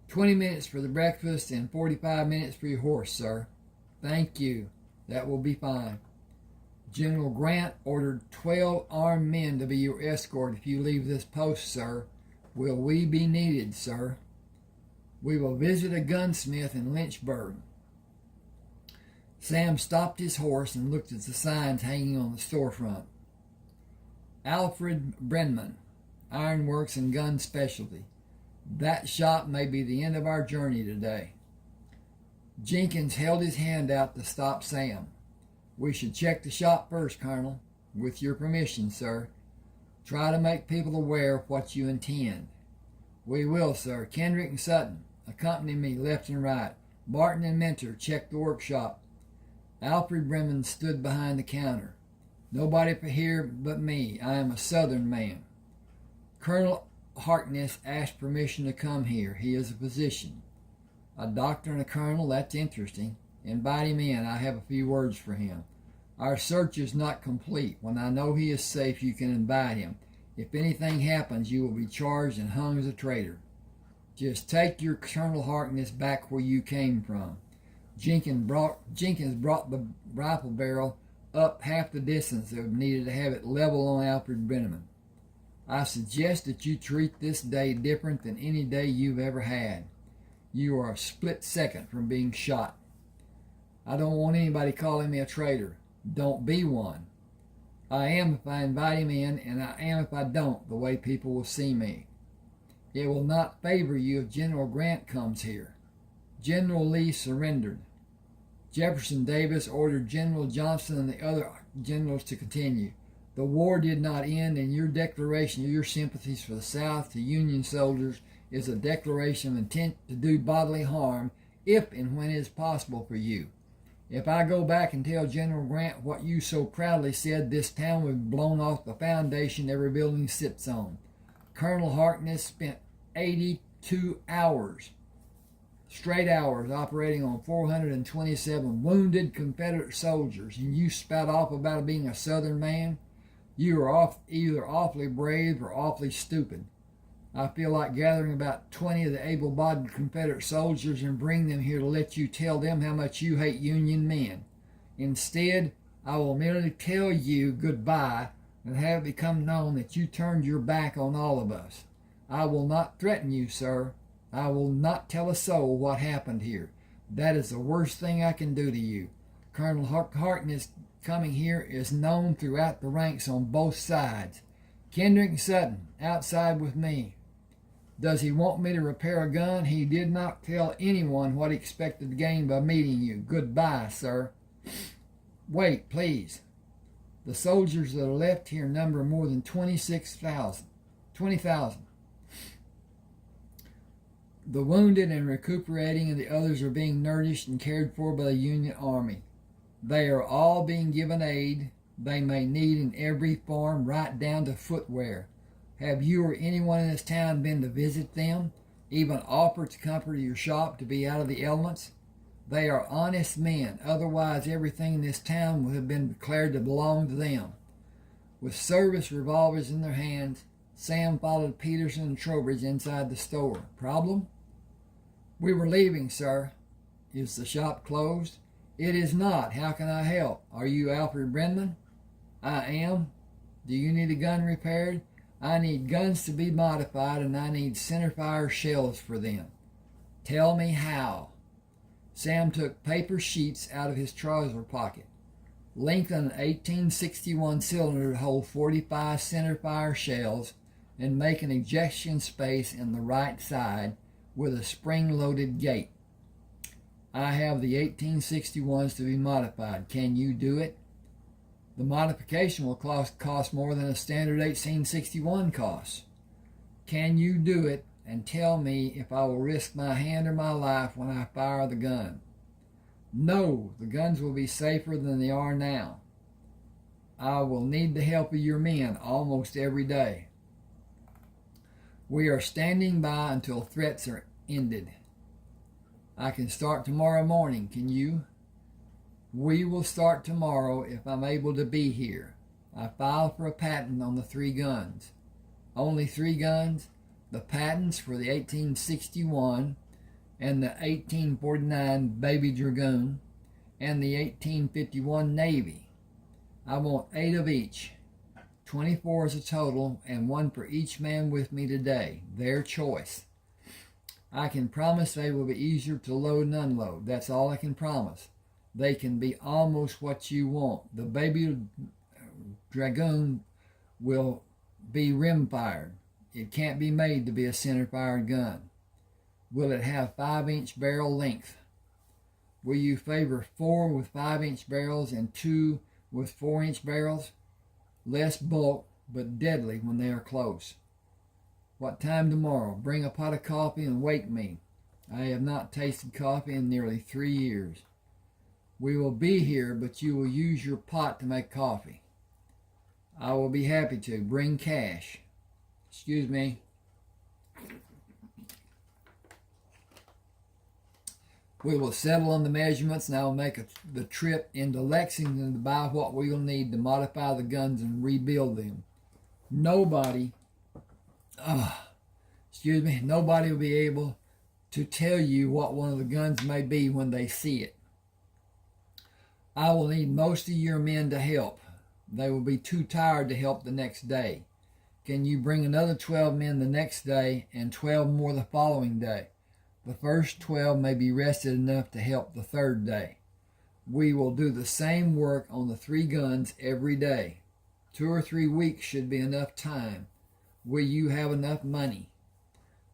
20 minutes for the breakfast and 45 minutes for your horse, sir. Thank you. That will be fine. General Grant ordered 12 armed men to be your escort if you leave this post, sir. Will we be needed, sir? We will visit a gunsmith in Lynchburg. Sam stopped his horse and looked at the signs hanging on the storefront. Alfred Brenman, Ironworks and Gun Specialty. That shop may be the end of our journey today. Jenkins held his hand out to stop Sam. We should check the shop first, Colonel. With your permission, sir. Try to make people aware of what you intend. We will, sir. Kendrick and Sutton, accompany me left and right. Barton and Mentor, check the workshop. Alfred Bremen stood behind the counter. Nobody here but me. I am a Southern man. Colonel Harkness asked permission to come here. He is a physician. A doctor and a colonel, that's interesting. Invite him in. I have a few words for him. Our search is not complete. When I know he is safe, you can invite him. If anything happens, you will be charged and hung as a traitor. Just take your Colonel Harkness back where you came from. Jenkins brought the rifle barrel up half the distance that was needed to have it level on Alfred Brenneman. I suggest that you treat this day different than any day you've ever had. You are a split second from being shot. I don't want anybody calling me a traitor. Don't be one. I am if I invite him in, and I am if I don't, the way people will see me. It will not favor you if General Grant comes here. General Lee surrendered. Jefferson Davis ordered General Johnson and the other generals to continue. The war did not end, and your declaration of your sympathies for the South to Union soldiers is a declaration of intent to do bodily harm if and when it is possible for you. If I go back and tell General Grant what you so proudly said, this town would be blown off the foundation every building sits on. Colonel Harkness spent 82 hours, straight hours, operating on 427 wounded Confederate soldiers, and you spout off about being a Southern man? You are either awfully brave or awfully stupid. I feel like gathering about 20 of the able-bodied Confederate soldiers and bring them here to let you tell them how much you hate Union men. Instead, I will merely tell you goodbye and have it become known that you turned your back on all of us. I will not threaten you, sir. I will not tell a soul what happened here. That is the worst thing I can do to you. Colonel Harkness coming here is known throughout the ranks on both sides. Kendrick Sutton, outside with me. Does he want me to repair a gun? He did not tell anyone what he expected to gain by meeting you. Goodbye, sir. Wait, please. The soldiers that are left here number more than 20,000. The wounded and recuperating, and the others are being nourished and cared for by the Union Army. They are all being given aid they may need in every form, right down to footwear. Have you or anyone in this town been to visit them, even offered to come to your shop to be out of the elements? They are honest men, otherwise everything in this town would have been declared to belong to them. With service revolvers in their hands, Sam followed Peterson and Trowbridge inside the store. Problem? We were leaving, sir. Is the shop closed? It is not. How can I help? Are you Alfred Brennan? I am. Do you need a gun repaired? I need guns to be modified, and I need centerfire shells for them. Tell me how. Sam took paper sheets out of his trouser pocket. Lengthen an 1861 cylinder to hold 45 centerfire shells and make an ejection space in the right side with a spring-loaded gate. I have the 1861s to be modified. Can you do it? The modification will cost more than a standard 1861 costs. Can you do it, and tell me if I will risk my hand or my life when I fire the gun? No, the guns will be safer than they are now. I will need the help of your men almost every day. We are standing by until threats are ended. I can start tomorrow morning, can you? We will start tomorrow if I'm able to be here. I filed for a patent on the 3 guns. Only 3 guns? The patents for the 1861 and the 1849 Baby Dragoon and the 1851 Navy. I want 8 of each. 24 is a total, and 1 for each man with me today. Their choice. I can promise they will be easier to load and unload. That's all I can promise. They can be almost what you want. The Baby Dragoon will be rim-fired. It can't be made to be a center-fired gun. Will it have 5-inch barrel length? Will you favor 4 with 5-inch barrels and 2 with 4-inch barrels? Less bulk, but deadly when they are close. What time tomorrow? Bring a pot of coffee and wake me. I have not tasted coffee in nearly 3 years. We will be here, but you will use your pot to make coffee. I will be happy to. Bring cash. Excuse me. We will settle on the measurements, and I will make the trip into Lexington to buy what we will need to modify the guns and rebuild them. Nobody will be able to tell you what one of the guns may be when they see it. I will need most of your men to help. They will be too tired to help the next day. Can you bring another 12 men the next day and 12 more the following day? The first 12 may be rested enough to help the third day. We will do the same work on the 3 guns every day. 2 or 3 weeks should be enough time. Will you have enough money?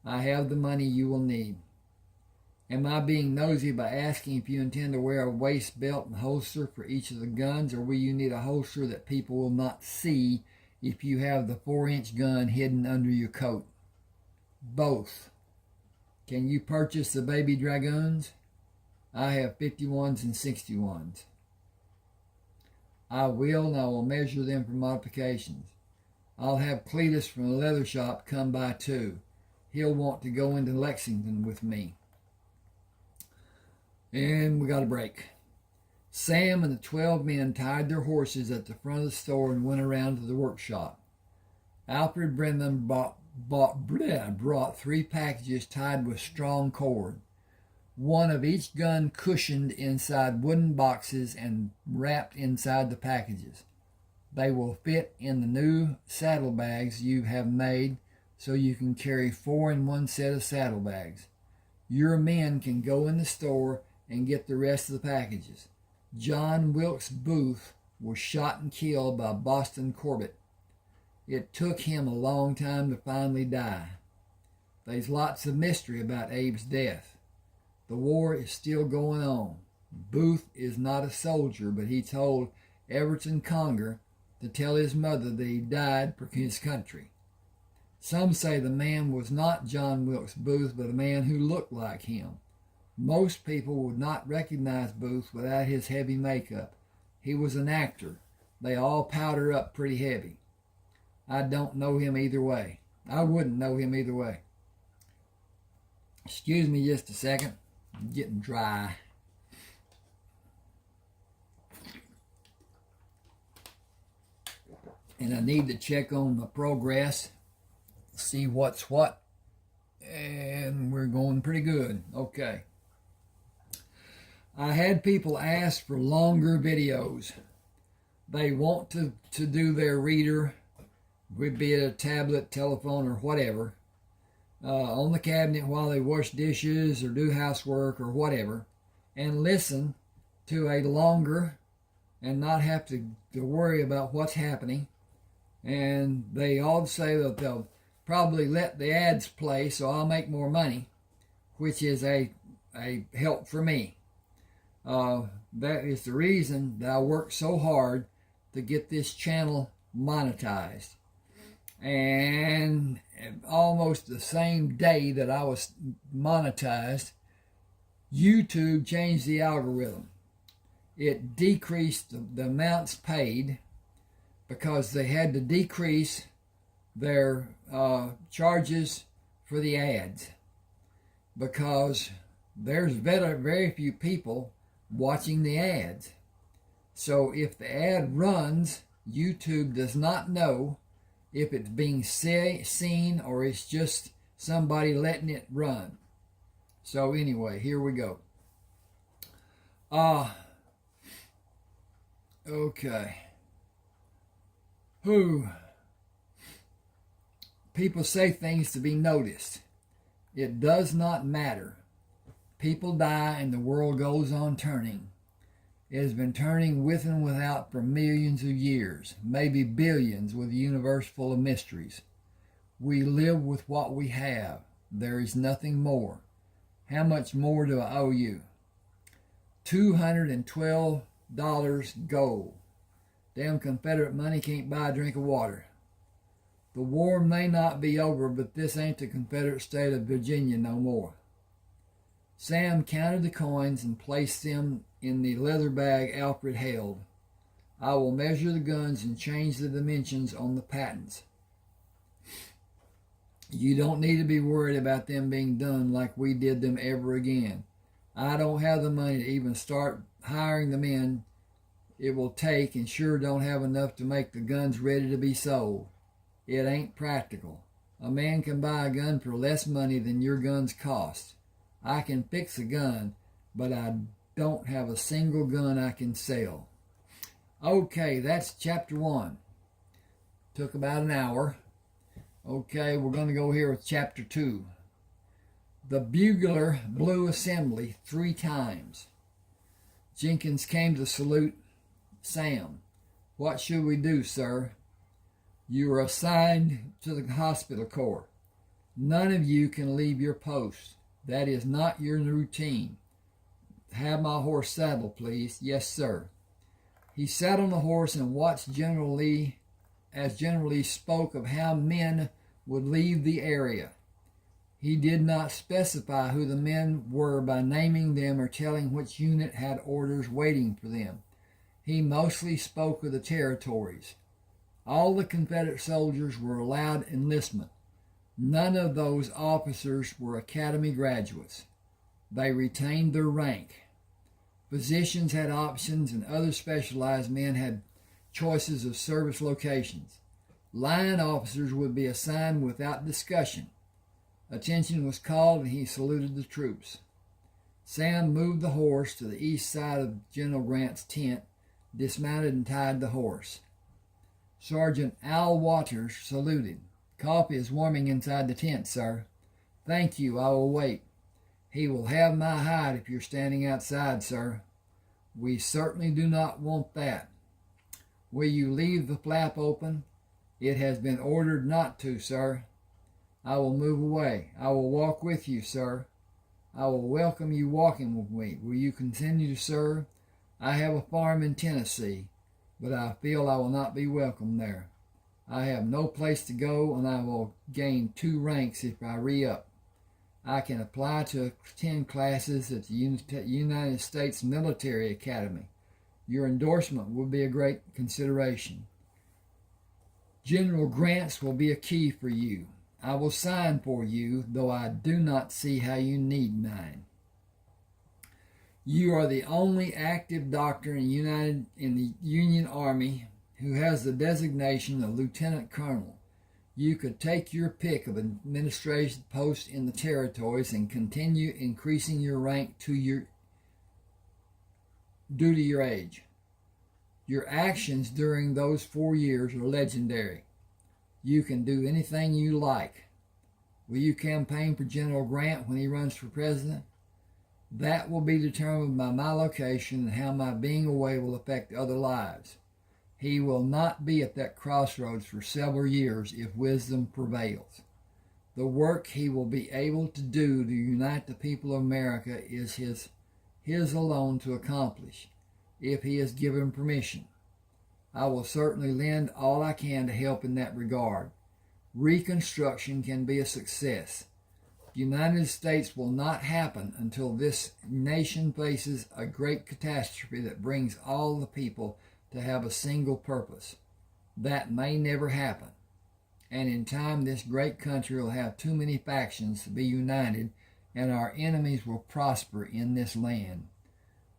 I have the money you will need. Am I being nosy by asking if you intend to wear a waist belt and holster for each of the guns, or will you need a holster that people will not see if you have the 4-inch gun hidden under your coat? Both. Can you purchase the Baby Dragoons? I have 51s and 61s. I will, and I will measure them for modifications. I'll have Cletus from the leather shop come by too. He'll want to go into Lexington with me. And we got a break. Sam and the 12 men tied their horses at the front of the store and went around to the workshop. Alfred Brennan brought 3 packages tied with strong cord, 1 of each gun cushioned inside wooden boxes and wrapped inside the packages. They will fit in the new saddlebags you have made, so you can carry 4 in one set of saddlebags. Your men can go in the store and get the rest of the packages. John Wilkes Booth was shot and killed by Boston Corbett. It took him a long time to finally die. There's lots of mystery about Abe's death. The war is still going on. Booth is not a soldier, but he told Everton Conger to tell his mother that he died for his country. Some say the man was not John Wilkes Booth, but a man who looked like him. Most people would not recognize Booth without his heavy makeup. He was an actor. They all powder up pretty heavy. I don't know him either way. I wouldn't know him either way. Excuse me just a second. I'm getting dry. And I need to check on the progress, see what's what, and we're going pretty good. Okay. I had people ask for longer videos. They want to do their reader, be it a tablet, telephone, or whatever, on the cabinet while they wash dishes or do housework or whatever, and listen to a longer and not have to worry about what's happening. And they all say that they'll probably let the ads play so I'll make more money, which is a help for me. That is the reason that I work so hard to get this channel monetized. And almost the same day that I was monetized, YouTube changed the algorithm. It decreased the amounts paid because they had to decrease their charges for the ads, because there's very few people watching the ads. So if the ad runs, YouTube does not know if it's being seen or it's just somebody letting it run. So anyway, here we go. Okay. People say things to be noticed. It does not matter. People die and the world goes on turning. It has been turning with and without for millions of years, maybe billions, with a universe full of mysteries. We live with what we have. There is nothing more. How much more do I owe you? $212 gold. Damn Confederate money can't buy a drink of water. The war may not be over, but this ain't the Confederate state of Virginia no more. Sam counted the coins and placed them in the leather bag Alfred held. I will measure the guns and change the dimensions on the patents. You don't need to be worried about them being done like we did them ever again. I don't have the money to even start hiring the men it will take, and sure don't have enough to make the guns ready to be sold. It ain't practical. A man can buy a gun for less money than your guns cost. I can fix a gun, but I don't have a single gun I can sell. Okay, that's chapter 1. Took about an hour. Okay, we're going to go here with chapter 2. The bugler blew assembly 3 times. Jenkins came to salute Sam. What should we do, sir? You are assigned to the hospital corps. None of you can leave your post. That is not your routine. Have my horse saddled, please. Yes, sir. He sat on the horse and watched General Lee as General Lee spoke of how men would leave the area. He did not specify who the men were by naming them or telling which unit had orders waiting for them. He mostly spoke of the territories. All the Confederate soldiers were allowed enlistment. None of those officers were academy graduates. They retained their rank. Physicians had options, and other specialized men had choices of service locations. Line officers would be assigned without discussion. Attention was called, and he saluted the troops. Sam moved the horse to the east side of General Grant's tent, dismounted and tied the horse. Sergeant Al Waters saluted. Coffee is warming inside the tent, sir. Thank you, I will wait. He will have my hide if you're standing outside, sir. We certainly do not want that. Will you leave the flap open? It has been ordered not to, sir. I will move away. I will walk with you, sir. I will welcome you walking with me. Will you continue to serve? I have a farm in Tennessee, but I feel I will not be welcome there. I have no place to go, and I will gain 2 ranks if I re-up. I can apply to attend classes at the United States Military Academy. Your endorsement will be a great consideration. General grants will be a key for you. I will sign for you, though I do not see how you need mine. You are the only active doctor in the Union Army who has the designation of lieutenant colonel. You could take your pick of administration posts in the territories and continue increasing your rank due to your age. Your actions during those 4 years are legendary. You can do anything you like. Will you campaign for General Grant when he runs for president? That will be determined by my location and how my being away will affect other lives. He will not be at that crossroads for several years if wisdom prevails. The work he will be able to do to unite the people of America is his alone to accomplish, if he is given permission. I will certainly lend all I can to help in that regard. Reconstruction can be a success. The United States will not happen until this nation faces a great catastrophe that brings all the people to have a single purpose. That may never happen. And in time, this great country will have too many factions to be united, and our enemies will prosper in this land.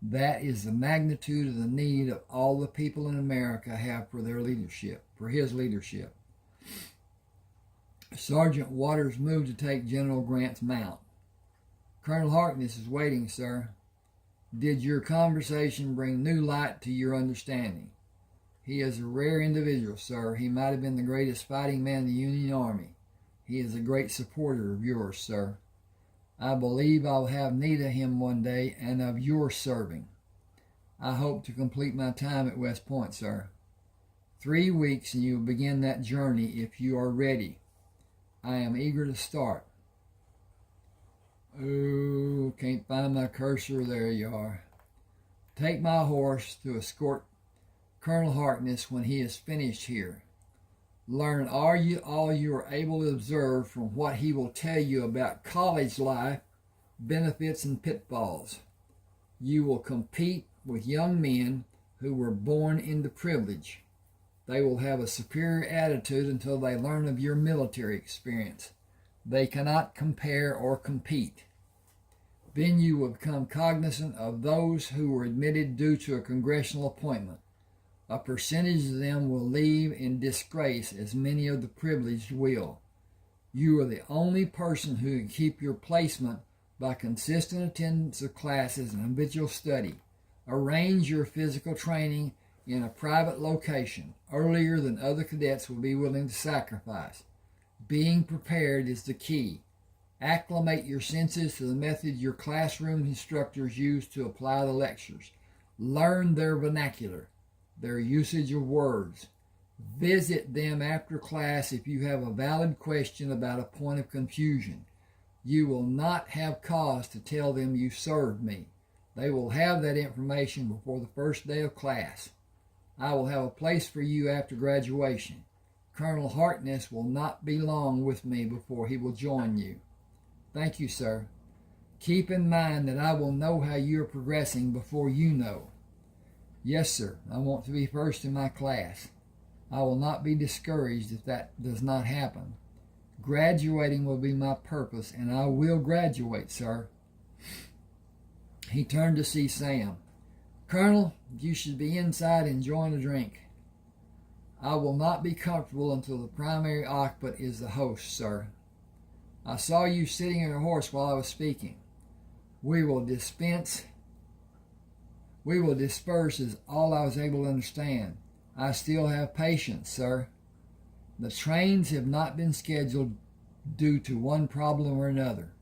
That is the magnitude of the need of all the people in America have for their leadership, for his leadership. Sergeant Waters moved to take General Grant's mount. Colonel Harkness is waiting, sir. Did your conversation bring new light to your understanding? He is a rare individual, sir. He might have been the greatest fighting man in the Union Army. He is a great supporter of yours, sir. I believe I'll have need of him one day and of your serving. I hope to complete my time at West Point, sir. 3 weeks and you will begin that journey if you are ready. I am eager to start. Oh, can't find my cursor. There you are. Take my horse to escort Colonel Harkness when he is finished here. Learn all you are able to observe from what he will tell you about college life, benefits, and pitfalls. You will compete with young men who were born into privilege. They will have a superior attitude until they learn of your military experience. They cannot compare or compete. Then you will become cognizant of those who were admitted due to a congressional appointment. A percentage of them will leave in disgrace, as many of the privileged will. You are the only person who can keep your placement by consistent attendance of classes and habitual study. Arrange your physical training in a private location, earlier than other cadets will be willing to sacrifice. Being prepared is the key. Acclimate your senses to the method your classroom instructors use to apply the lectures. Learn their vernacular, their usage of words. Visit them after class if you have a valid question about a point of confusion. You will not have cause to tell them you served me. They will have that information before the first day of class. I will have a place for you after graduation. Colonel Harkness will not be long with me before he will join you. Thank you, sir. Keep in mind that I will know how you are progressing before you know. Yes, sir, I want to be first in my class. I will not be discouraged if that does not happen. Graduating will be my purpose, and I will graduate, sir. He turned to see Sam. Colonel, you should be inside enjoying a drink. I will not be comfortable until the primary occupant is the host, sir. I saw you sitting on your horse while I was speaking. We will disperse is all I was able to understand. I still have patience, sir. The trains have not been scheduled due to one problem or another.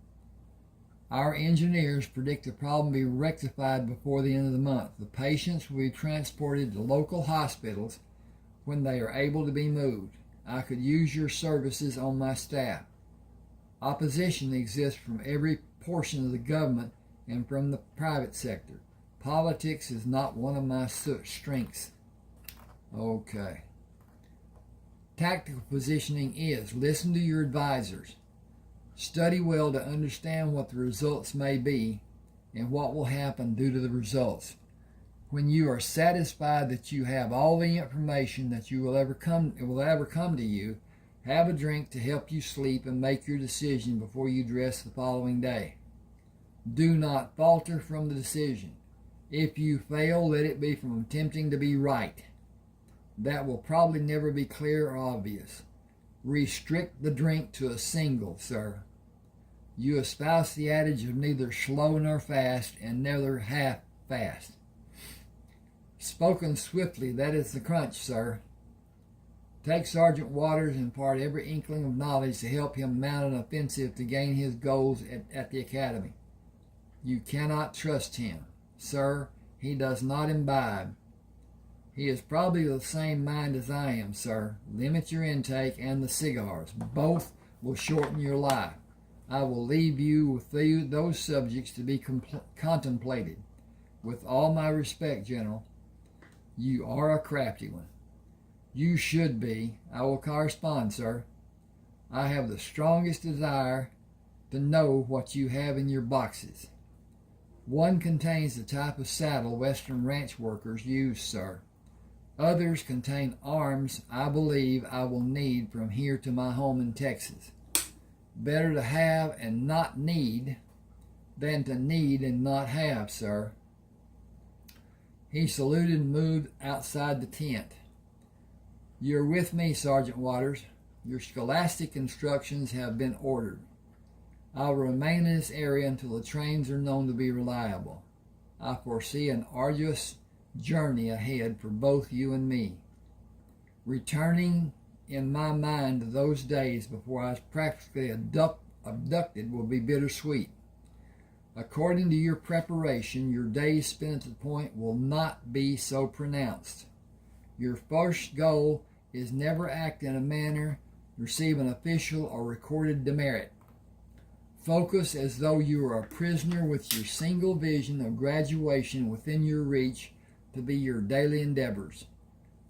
Our engineers predict the problem will be rectified before the end of the month. The patients will be transported to local hospitals when they are able to be moved. I could use your services on my staff. Opposition exists from every portion of the government and from the private sector. Politics is not one of my strengths. Okay. Tactical positioning is listen to your advisors. Study well to understand what the results may be and what will happen due to the results. When you are satisfied that you have all the information that will ever come to you, have a drink to help you sleep and make your decision before you dress the following day. Do not falter from the decision. If you fail, let it be from attempting to be right. That will probably never be clear or obvious. Restrict the drink to a single, sir. You espouse the adage of neither slow nor fast and neither half fast. Spoken swiftly, that is the crunch, sir. Take Sergeant Waters and impart every inkling of knowledge to help him mount an offensive to gain his goals at the academy. You cannot trust him, sir. He does not imbibe. He is probably of the same mind as I am, sir. Limit your intake and the cigars. Both will shorten your life. I will leave you with those subjects to be contemplated. With all my respect, General, you are a crafty one. You should be. I will correspond, sir. I have the strongest desire to know what you have in your boxes. One contains the type of saddle Western ranch workers use, sir. Others contain arms I believe I will need from here to my home in Texas. Better to have and not need than to need and not have, sir. He saluted and moved outside the tent. You're with me, Sergeant Waters. Your scholastic instructions have been ordered. I'll remain in this area until the trains are known to be reliable. I foresee an arduous journey ahead for both you and me. Returning in my mind to those days before I was practically abducted will be bittersweet. According to your preparation, your days spent at the point will not be so pronounced. Your first goal is never act in a manner to receive an official or recorded demerit. Focus as though you are a prisoner with your single vision of graduation within your reach to be your daily endeavors.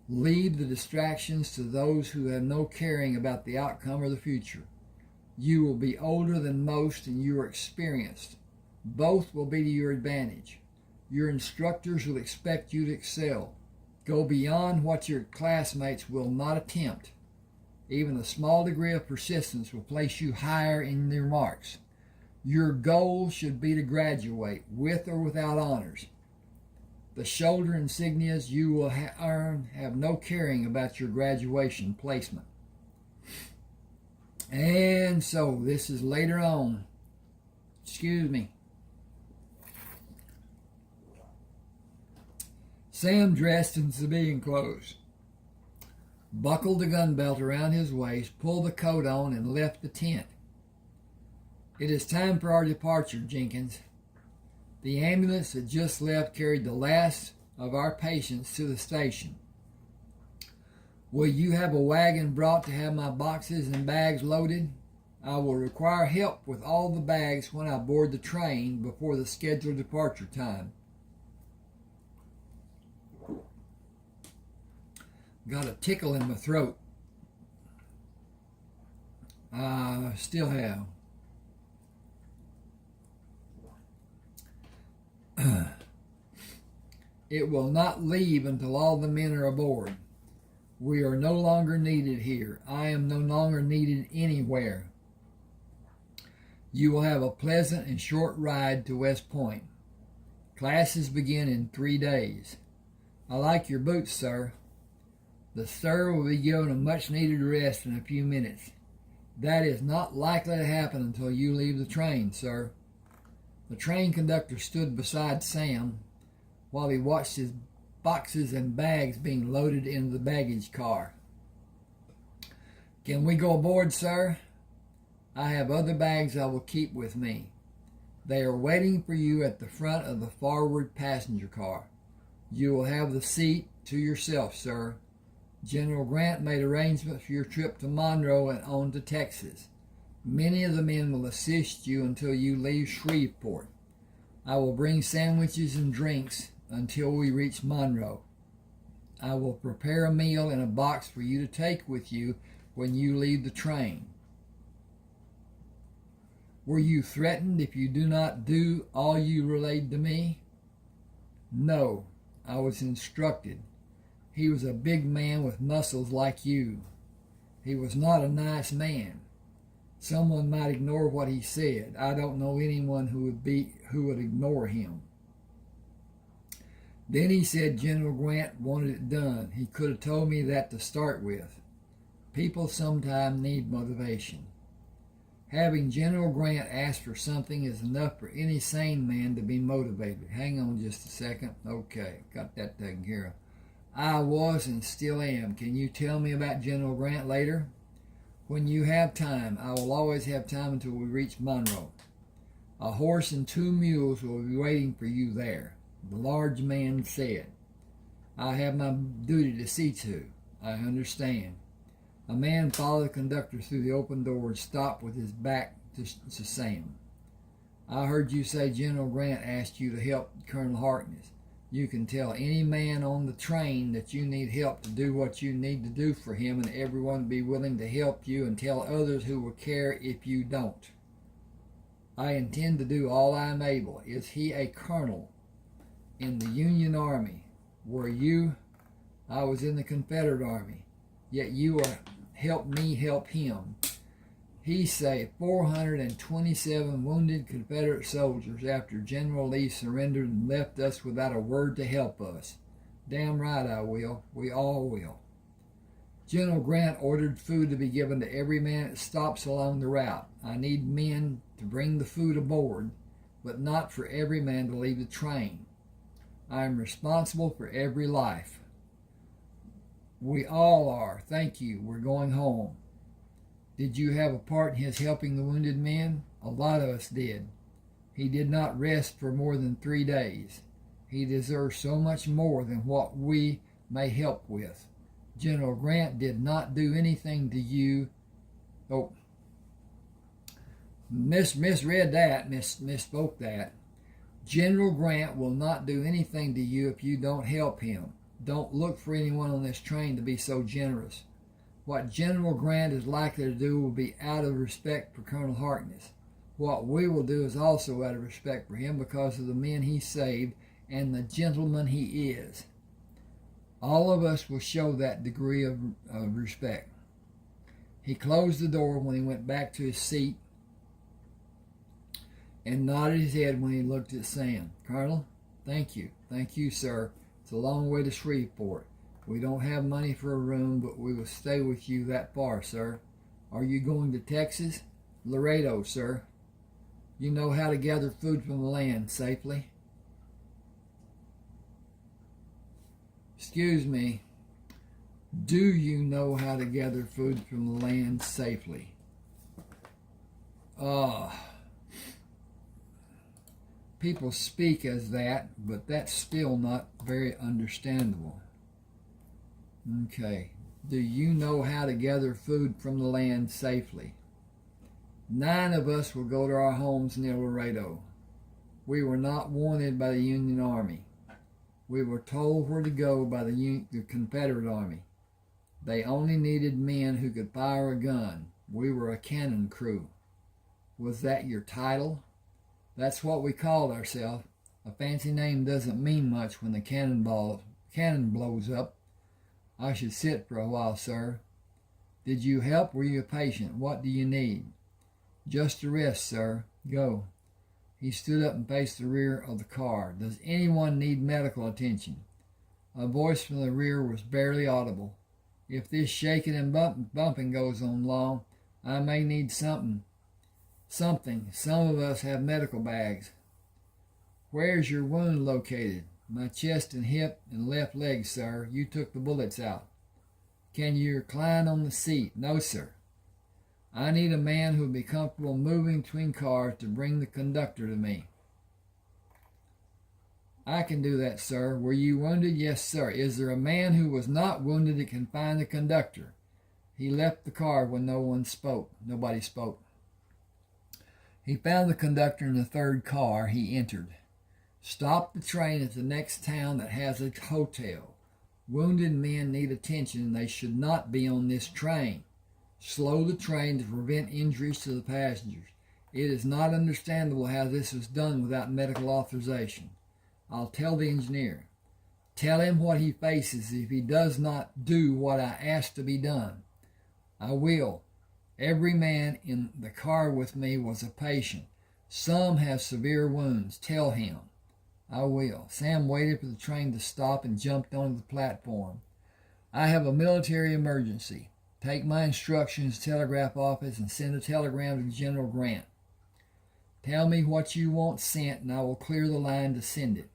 Leave the distractions to those who have no caring about the outcome or the future. You will be older than most and you are experienced. Both will be to your advantage. Your instructors will expect you to excel. Go beyond what your classmates will not attempt. Even a small degree of persistence will place you higher in their marks. Your goal should be to graduate, with or without honors. The shoulder insignias you will earn have no caring about your graduation placement. And so, this is later on. Excuse me. Sam dressed in civilian clothes, buckled the gun belt around his waist, pulled the coat on, and left the tent. It is time for our departure, Jenkins. The ambulance that just left carried the last of our patients to the station. Will you have a wagon brought to have my boxes and bags loaded? I will require help with all the bags when I board the train before the scheduled departure time. Got a tickle in my throat. I still have. It will not leave until all the men are aboard. We are no longer needed here. I am no longer needed anywhere. You will have a pleasant and short ride to West Point. Classes begin in 3 days. I like your boots, sir. The sir will be given a much-needed rest in a few minutes. That is not likely to happen until you leave the train, sir. The train conductor stood beside Sam while he watched his boxes and bags being loaded into the baggage car. Can we go aboard, sir? I have other bags I will keep with me. They are waiting for you at the front of the forward passenger car. You will have the seat to yourself, sir. General Grant made arrangements for your trip to Monroe and on to Texas. Many of the men will assist you until you leave Shreveport. I will bring sandwiches and drinks until we reach Monroe. I will prepare a meal in a box for you to take with you when you leave the train. Were you threatened if you do not do all you relayed to me? No, I was instructed. He was a big man with muscles like you. He was not a nice man. Someone might ignore what he said. I don't know anyone who would ignore him. Then he said General Grant wanted it done. He could have told me that to start with. People sometimes need motivation. Having General Grant ask for something is enough for any sane man to be motivated. Hang on just a second. Okay, got that taken care of. I was and still am. Can you tell me about General Grant later? When you have time. I will always have time until we reach Monroe. A horse and 2 mules will be waiting for you there, the large man said. I have my duty to see to. I understand. A man followed the conductor through the open door and stopped with his back to Sam. I heard you say General Grant asked you to help Colonel Harkness. You can tell any man on the train that you need help to do what you need to do for him, and everyone will be willing to help you, and tell others who will care if you don't. I intend to do all I am able. Is he a colonel in the Union Army? Were you? I was in the Confederate Army. Yet you are help me help him. He say 427 wounded Confederate soldiers after General Lee surrendered and left us without a word to help us. Damn right I will. We all will. General Grant ordered food to be given to every man that stops along the route. I need men to bring the food aboard, but not for every man to leave the train. I am responsible for every life. We all are. Thank you. We're going home. Did you have a part in his helping the wounded men? A lot of us did. He did not rest for more than 3 days. He deserves so much more than what we may help with. General Grant did not do anything to you. Oh, misread that, misspoke that. General Grant will not do anything to you if you don't help him. Don't look for anyone on this train to be so generous. What General Grant is likely to do will be out of respect for Colonel Harkness. What we will do is also out of respect for him because of the men he saved and the gentleman he is. All of us will show that degree of respect. He closed the door when he went back to his seat and nodded his head when he looked at Sam. Colonel, thank you. Thank you, sir. It's a long way to Shreveport. We don't have money for a room, but we will stay with you that far, sir. Are you going to Texas? Laredo, sir. You know how to gather food from the land safely? Excuse me. Do you know how to gather food from the land safely? People speak as that, but that's still not very understandable. Okay. Do you know how to gather food from the land safely? 9 of us will go to our homes near Laredo. We were not wanted by the Union Army. We were told where to go by the Confederate Army. They only needed men who could fire a gun. We were a cannon crew. Was that your title? That's what we called ourselves. A fancy name doesn't mean much when the cannon blows up. I should sit for a while, sir. Did you help? Were you a patient? What do you need? Just a rest, sir. Go. He stood up and faced the rear of the car. Does anyone need medical attention? A voice from the rear was barely audible. If this shaking and bumping goes on long, I may need something. Some of us have medical bags. Where's your wound located? My chest and hip and left leg, sir. You took the bullets out. Can you recline on the seat? No, sir. I need a man who will be comfortable moving between cars to bring the conductor to me. I can do that, sir. Were you wounded? Yes, sir. Is there a man who was not wounded that can find the conductor? He left the car when nobody spoke. He found the conductor in the third car he entered. Stop the train at the next town that has a hotel. Wounded men need attention and they should not be on this train. Slow the train to prevent injuries to the passengers. It is not understandable how this was done without medical authorization. I'll tell the engineer. Tell him what he faces if he does not do what I ask to be done. I will. Every man in the car with me was a patient. Some have severe wounds. Tell him. I will. Sam waited for the train to stop and jumped onto the platform. I have a military emergency. Take my instructions to the telegraph office and send a telegram to General Grant. Tell me what you want sent and I will clear the line to send it.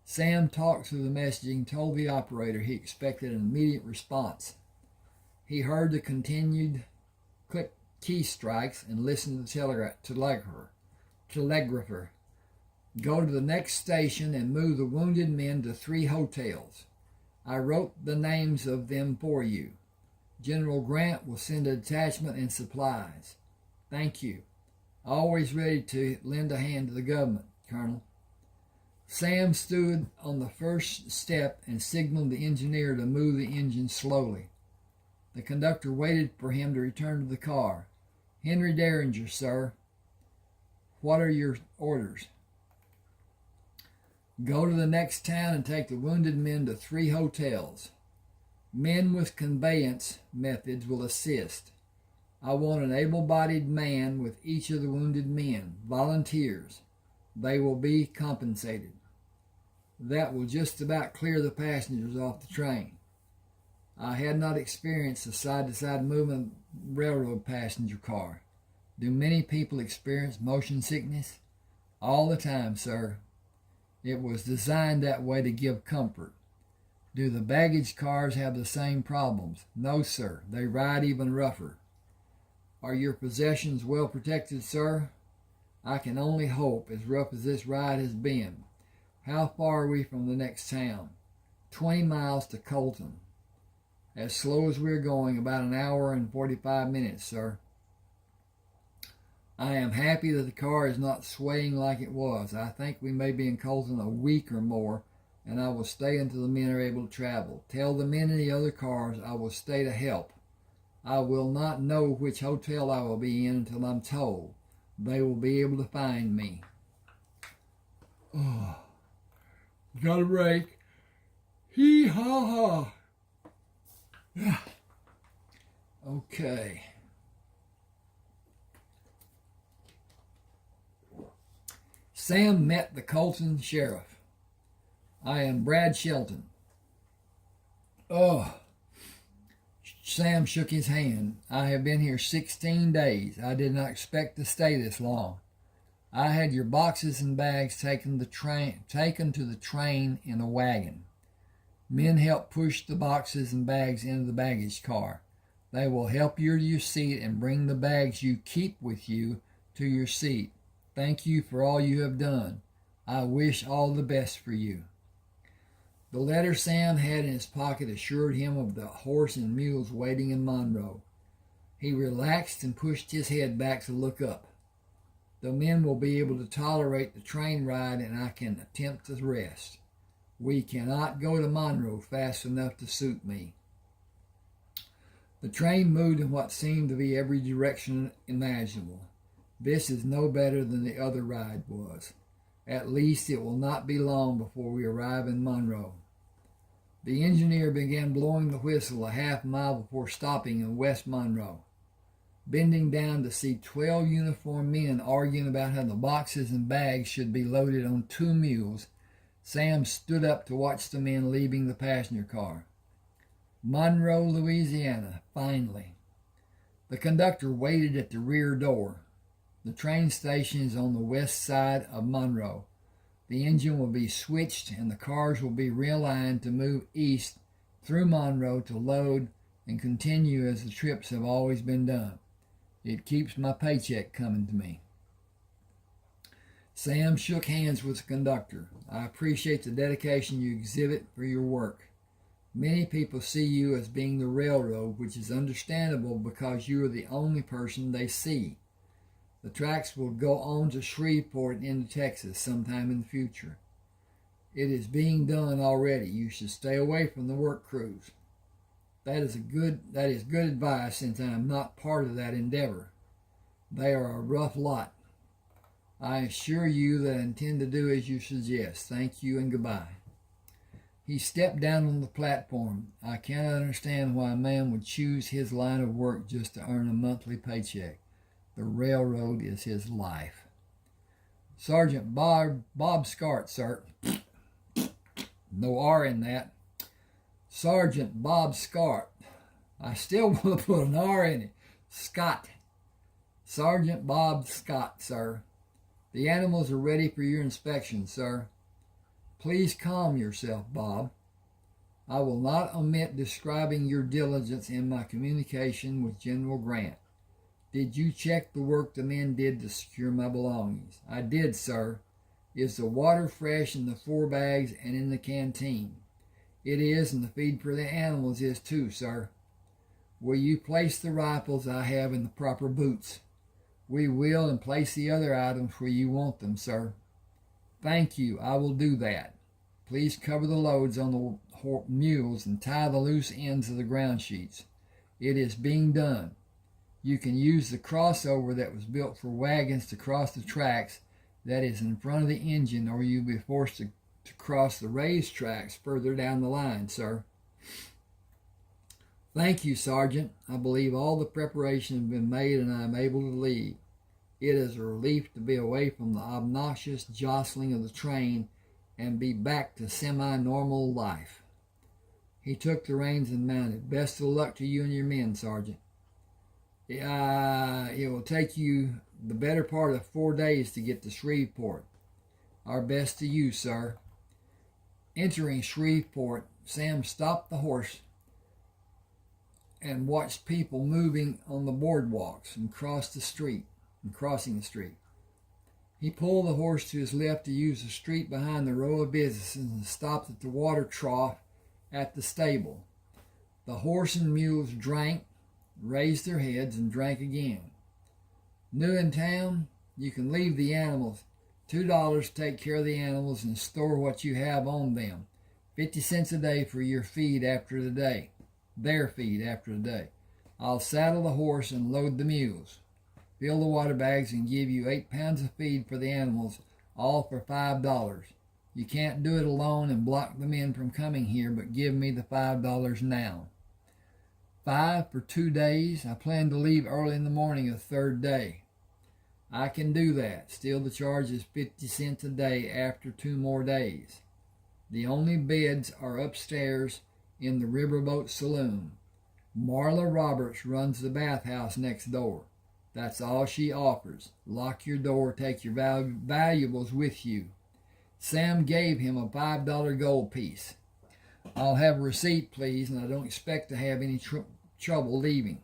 Sam talked through the messaging and told the operator he expected an immediate response. He heard the continued click key strikes and listened to the telegrapher. Go to the next station and move the wounded men to 3 hotels. I wrote the names of them for you. General Grant will send a detachment and supplies. Thank you. Always ready to lend a hand to the government, Colonel. Sam stood on the first step and signaled the engineer to move the engine slowly. The conductor waited for him to return to the car. Henry Derringer, sir. What are your orders? Go to the next town and take the wounded men to 3 hotels. Men with conveyance methods will assist. I want an able-bodied man with each of the wounded men, volunteers. They will be compensated. That will just about clear the passengers off the train. I had not experienced a side-to-side movement railroad passenger car. Do many people experience motion sickness? All the time, sir. It was designed that way to give comfort. Do the baggage cars have the same problems? No, sir. They ride even rougher. Are your possessions well protected, sir? I can only hope, as rough as this ride has been. How far are we from the next town? 20 miles to Colton. As slow as we're going, about an hour and 45 minutes, sir. I am happy that the car is not swaying like it was. I think we may be in Colton a week or more, and I will stay until the men are able to travel. Tell the men in the other cars I will stay to help. I will not know which hotel I will be in until I'm told. They will be able to find me. Oh, got a break. Hee-ha-ha. Okay. Sam met the Colton sheriff. I am Brad Shelton. Oh. Sam shook his hand. I have been here 16 days. I did not expect to stay this long. I had your boxes and bags taken to the train in a wagon. Men help push the boxes and bags into the baggage car. They will help you to your seat and bring the bags you keep with you to your seat. Thank you for all you have done. I wish all the best for you. The letter Sam had in his pocket assured him of the horse and mules waiting in Monroe. He relaxed and pushed his head back to look up. The men will be able to tolerate the train ride and I can attempt to rest. We cannot go to Monroe fast enough to suit me. The train moved in what seemed to be every direction imaginable. This is no better than the other ride was. At least it will not be long before we arrive in Monroe. The engineer began blowing the whistle a half mile before stopping in West Monroe. Bending down to see 12 uniformed men arguing about how the boxes and bags should be loaded on 2 mules, Sam stood up to watch the men leaving the passenger car. Monroe, Louisiana, finally. The conductor waited at the rear door. The train station is on the west side of Monroe. The engine will be switched and the cars will be realigned to move east through Monroe to load and continue as the trips have always been done. It keeps my paycheck coming to me. Sam shook hands with the conductor. I appreciate the dedication you exhibit for your work. Many people see you as being the railroad, which is understandable because you are the only person they see. The tracks will go on to Shreveport and into Texas sometime in the future. It is being done already. You should stay away from the work crews. That is good advice, since I am not part of that endeavor. They are a rough lot. I assure you that I intend to do as you suggest. Thank you and goodbye. He stepped down on the platform. I cannot understand why a man would choose his line of work just to earn a monthly paycheck. The railroad is his life. Sergeant Bob Scart, sir. No R in that. Sergeant Bob Scart. I still want to put an R in it. Scott. Sergeant Bob Scott, sir. The animals are ready for your inspection, sir. Please calm yourself, Bob. I will not omit describing your diligence in my communication with General Grant. Did you check the work the men did to secure my belongings? I did, sir. Is the water fresh in the 4 bags and in the canteen? It is, and the feed for the animals is too, sir. Will you place the rifles I have in the proper boots? We will, and place the other items where you want them, sir. Thank you, I will do that. Please cover the loads on the mules and tie the loose ends of the ground sheets. It is being done. You can use the crossover that was built for wagons to cross the tracks that is in front of the engine, or you'll be forced to cross the raised tracks further down the line, sir. Thank you, Sergeant. I believe all the preparation has been made and I am able to leave. It is a relief to be away from the obnoxious jostling of the train and be back to semi-normal life. He took the reins and mounted. Best of luck to you and your men, Sergeant. It will take you the better part of 4 days to get to Shreveport. Our best to you, sir. Entering Shreveport, Sam stopped the horse and watched people moving on the boardwalks and crossing the street. He pulled the horse to his left to use the street behind the row of businesses and stopped at the water trough at the stable. The horse and mules drank, raised their heads, and drank again. New in town, you can leave the animals. $2 to take care of the animals and store what you have on them. 50 cents a day for your feed after the day. Their feed after the day. I'll saddle the horse and load the mules. Fill the water bags and give you 8 pounds of feed for the animals, all for $5. You can't do it alone and block the men from coming here, but give me the $5 now. 5 for 2 days. I plan to leave early in the morning of the 3rd day. I can do that. Still, the charge is 50 cents a day after 2 more days. The only beds are upstairs in the Riverboat Saloon. Marla Roberts runs the bathhouse next door. That's all she offers. Lock your door, take your valuables with you. Sam gave him a $5 gold piece. I'll have a receipt, please, and I don't expect to have any trouble leaving.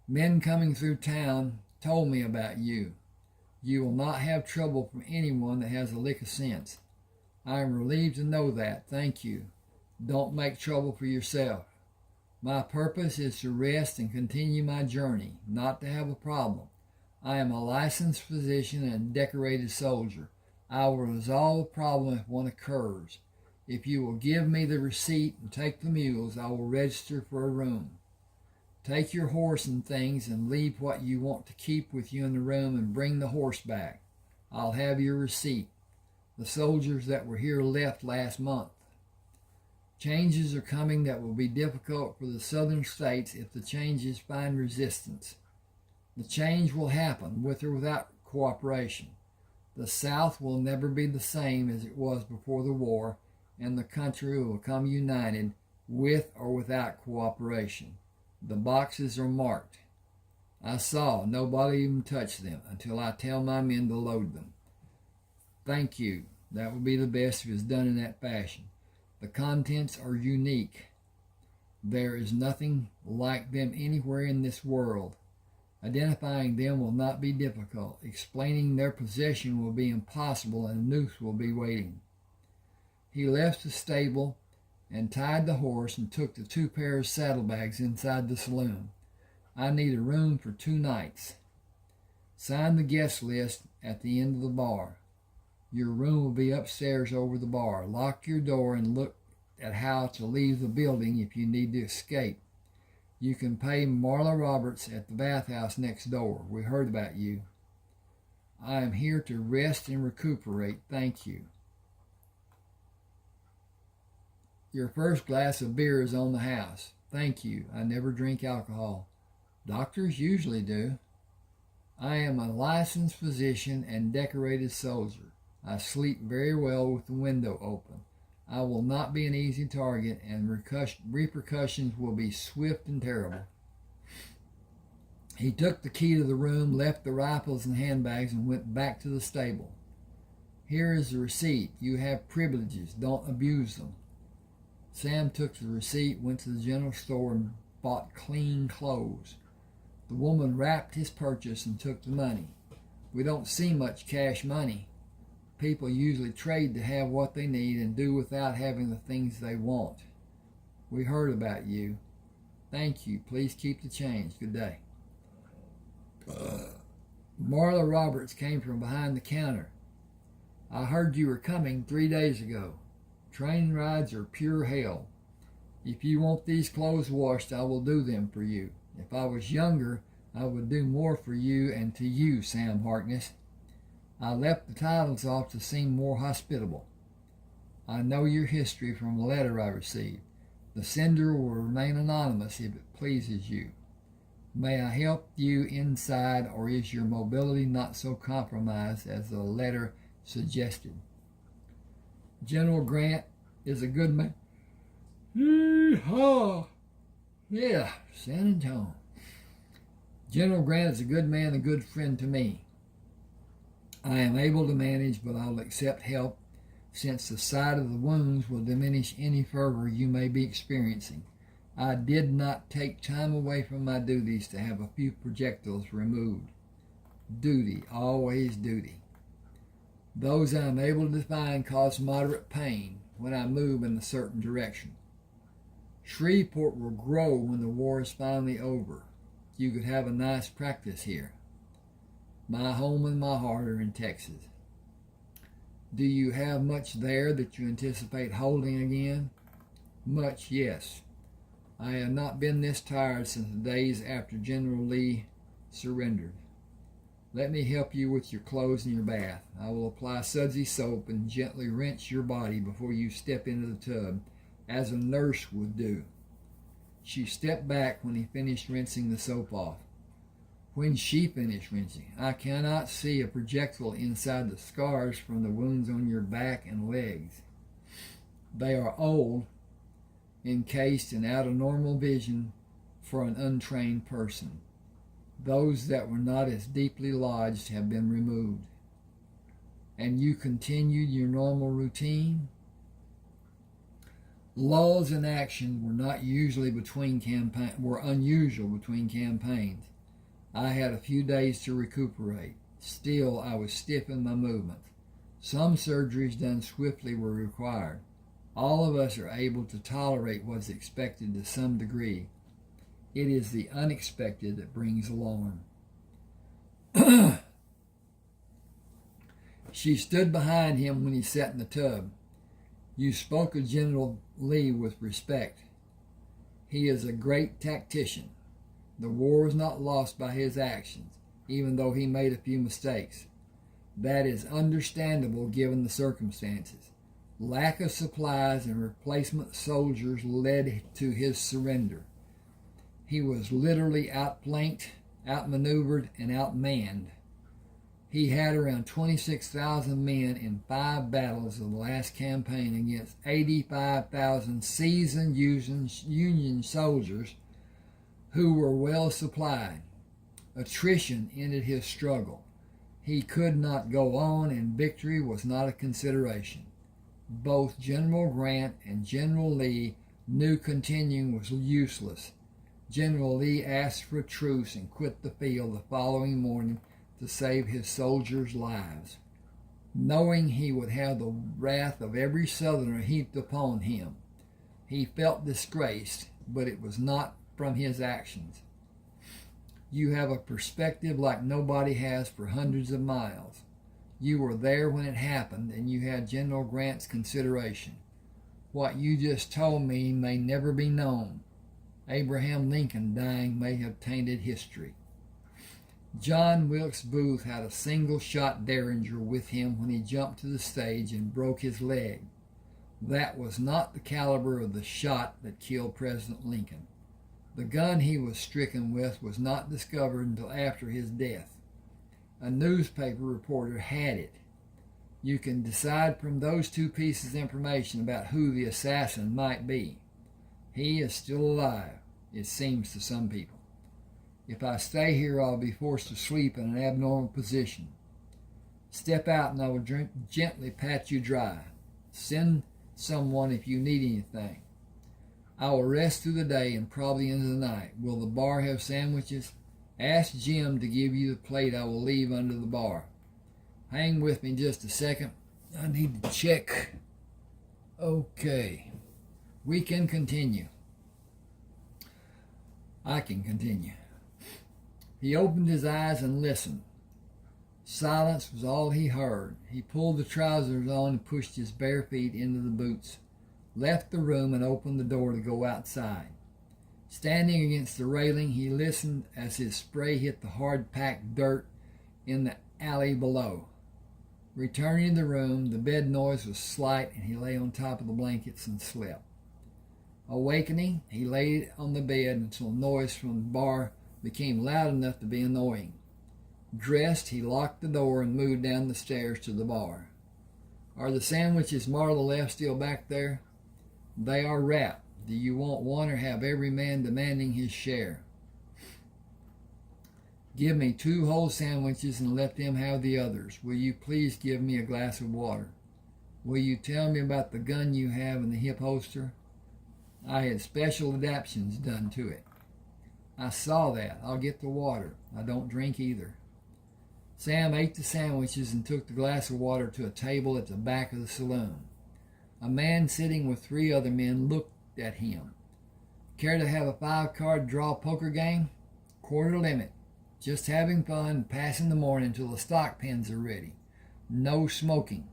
Men coming through town told me about you. You will not have trouble from anyone that has a lick of sense. I am relieved to know that. Thank you. Don't make trouble for yourself. My purpose is to rest and continue my journey, not to have a problem. I am a licensed physician and a decorated soldier. I will resolve a problem if one occurs. If you will give me the receipt and take the mules, I will register for a room. Take your horse and things and leave what you want to keep with you in the room and bring the horse back. I'll have your receipt. The soldiers that were here left last month. Changes are coming that will be difficult for the southern states if the changes find resistance. The change will happen with or without cooperation. The South will never be the same as it was before the war, and the country will become united with or without cooperation. The boxes are marked. I saw nobody even touch them until I tell my men to load them. Thank you. That would be the best if it's done in that fashion. The contents are unique. There is nothing like them anywhere in this world. Identifying them will not be difficult. Explaining their position will be impossible, and a noose will be waiting. He left the stable and tied the horse and took the 2 pairs of saddlebags inside the saloon. I need a room for 2 nights. Sign the guest list at the end of the bar. Your room will be upstairs over the bar. Lock your door and look at how to leave the building if you need to escape. You can pay Marla Roberts at the bathhouse next door. We heard about you. I am here to rest and recuperate. Thank you. Your first glass of beer is on the house. Thank you. I never drink alcohol. Doctors usually do. I am a licensed physician and decorated soldier. I sleep very well with the window open. I will not be an easy target, and repercussions will be swift and terrible. He took the key to the room, left the rifles and handbags, and went back to the stable. Here is the receipt. You have privileges. Don't abuse them. Sam took the receipt, went to the general store, and bought clean clothes. The woman wrapped his purchase and took the money. We don't see much cash money. People usually trade to have what they need and do without having the things they want. We heard about you. Thank you. Please keep the change. Good day. Marla Roberts came from behind the counter. I heard you were coming 3 days ago. Train rides are pure hell. If you want these clothes washed, I will do them for you. If I was younger, I would do more for you and to you, Sam Harkness. I left the titles off to seem more hospitable. I know your history from a letter I received. The sender will remain anonymous if it pleases you. May I help you inside, or is your mobility not so compromised as the letter suggested? General Grant is a good man. Yee-haw! Yeah, San Antonio. General Grant is a good man and a good friend to me. I am able to manage, but I'll accept help, since the sight of the wounds will diminish any fervor you may be experiencing. I did not take time away from my duties to have a few projectiles removed. Duty, always duty. Those I am able to define cause moderate pain when I move in a certain direction. Shreveport will grow when the war is finally over. You could have a nice practice here. My home and my heart are in Texas. Do you have much there that you anticipate holding again? Much, yes. I have not been this tired since the days after General Lee surrendered. Let me help you with your clothes and your bath. I will apply sudsy soap and gently rinse your body before you step into the tub, as a nurse would do. She stepped back when he finished rinsing the soap off. When she finished rinsing, I cannot see a projectile inside the scars from the wounds on your back and legs. They are old, encased and out of normal vision for an untrained person. Those that were not as deeply lodged have been removed. And you continued your normal routine? Lulls in action were not usually were unusual between campaigns. I had a few days to recuperate. Still, I was stiff in my movements. Some surgeries done swiftly were required. All of us are able to tolerate what's expected to some degree. It is the unexpected that brings alarm. She stood behind him when he sat in the tub. You spoke of General Lee with respect. He is a great tactician. The war was not lost by his actions, even though he made a few mistakes. That is understandable given the circumstances. Lack of supplies and replacement soldiers led to his surrender. He was literally outflanked, outmaneuvered, and outmanned. He had around 26,000 men in 5 battles of the last campaign against 85,000 seasoned Union soldiers who were well supplied. Attrition ended his struggle. He could not go on, and victory was not a consideration. Both General Grant and General Lee knew continuing was useless. General Lee asked for a truce and quit the field the following morning to save his soldiers' lives, knowing he would have the wrath of every Southerner heaped upon him. He felt disgraced, but it was not from his actions. You have a perspective like nobody has for hundreds of miles. You were there when it happened, and you had General Grant's consideration. What you just told me may never be known. Abraham Lincoln dying may have tainted history. John Wilkes Booth had a single-shot derringer with him when he jumped to the stage and broke his leg. That was not the caliber of the shot that killed President Lincoln. The gun he was stricken with was not discovered until after his death. A newspaper reporter had it. You can decide from those two pieces of information about who the assassin might be. He is still alive, it seems to some people. If I stay here, I'll be forced to sleep in an abnormal position. Step out and I will gently pat you dry. Send someone if you need anything. I will rest through the day and probably into the night. Will the bar have sandwiches? Ask Jim to give you the plate I will leave under the bar. Hang with me just a second. I need to check. Okay. We can continue. I can continue. He opened his eyes and listened. Silence was all he heard. He pulled the trousers on and pushed his bare feet into the boots, left the room and opened the door to go outside. Standing against the railing, he listened as his spray hit the hard-packed dirt in the alley below. Returning to the room, the bed noise was slight and he lay on top of the blankets and slept. Awakening, he lay on the bed until noise from the bar became loud enough to be annoying. Dressed, he locked the door and moved down the stairs to the bar. Are the sandwiches Marla left still back there? They are wrapped. Do you want one or have every man demanding his share? Give me 2 whole sandwiches and let them have the others. Will you please give me a glass of water? Will you tell me about the gun you have in the hip holster? I had special adaptations done to it. I saw that. I'll get the water. I don't drink either. Sam ate the sandwiches and took the glass of water to a table at the back of the saloon. A man sitting with 3 other men looked at him. Care to have a 5-card draw poker game? Quarter limit. Just having fun and passing the morning until the stock pins are ready. No smoking.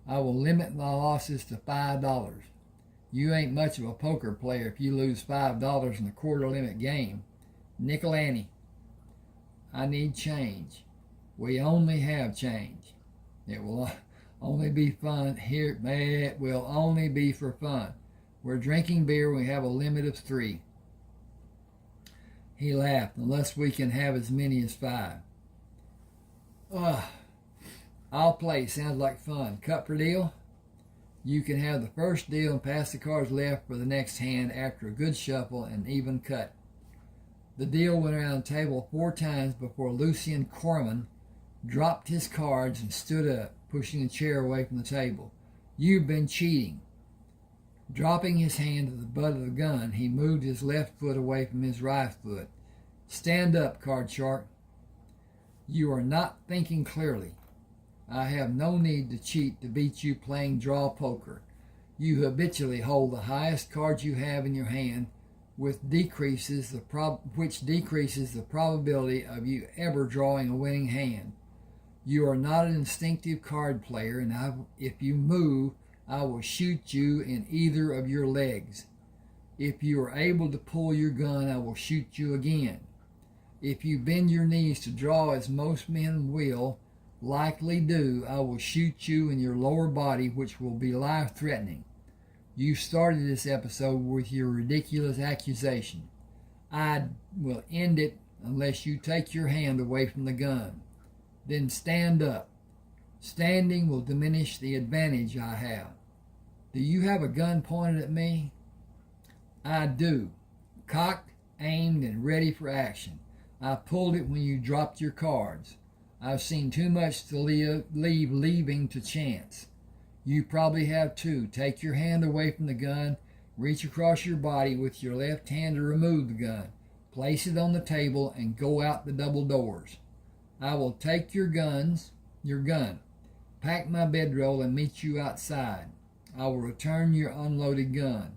I will limit my losses to $5. You ain't much of a poker player if you lose $5 in a quarter limit game. Nickel ante. I need change. We only have change. It will only be fun here. It will only be for fun. We're drinking beer. We have a limit of 3. He laughed. Unless we can have as many as 5. I'll play. Sounds like fun. Cut for deal? You can have the first deal and pass the cards left for the next hand after a good shuffle and even cut. The deal went around the table 4 times before Lucian Corman dropped his cards and stood up, pushing a chair away from the table. You've been cheating. Dropping his hand to the butt of the gun, he moved his left foot away from his right foot. Stand up, card shark. You are not thinking clearly. I have no need to cheat to beat you playing draw poker. You habitually hold the highest cards you have in your hand, which decreases the probability of you ever drawing a winning hand. You are not an instinctive card player, and if you move, I will shoot you in either of your legs. If you are able to pull your gun, I will shoot you again. If you bend your knees to draw, as most men will likely do, I will shoot you in your lower body, which will be life-threatening. You started this episode with your ridiculous accusation. I will end it unless you take your hand away from the gun. Then stand up. Standing will diminish the advantage I have. Do you have a gun pointed at me? I do. Cocked, aimed, and ready for action. I pulled it when you dropped your cards. I've seen too much to leave leaving to chance. You probably have too. Take your hand away from the gun. Reach across your body with your left hand to remove the gun. Place it on the table and go out the double doors. I will take your gun, pack my bedroll, and meet you outside. I will return your unloaded gun.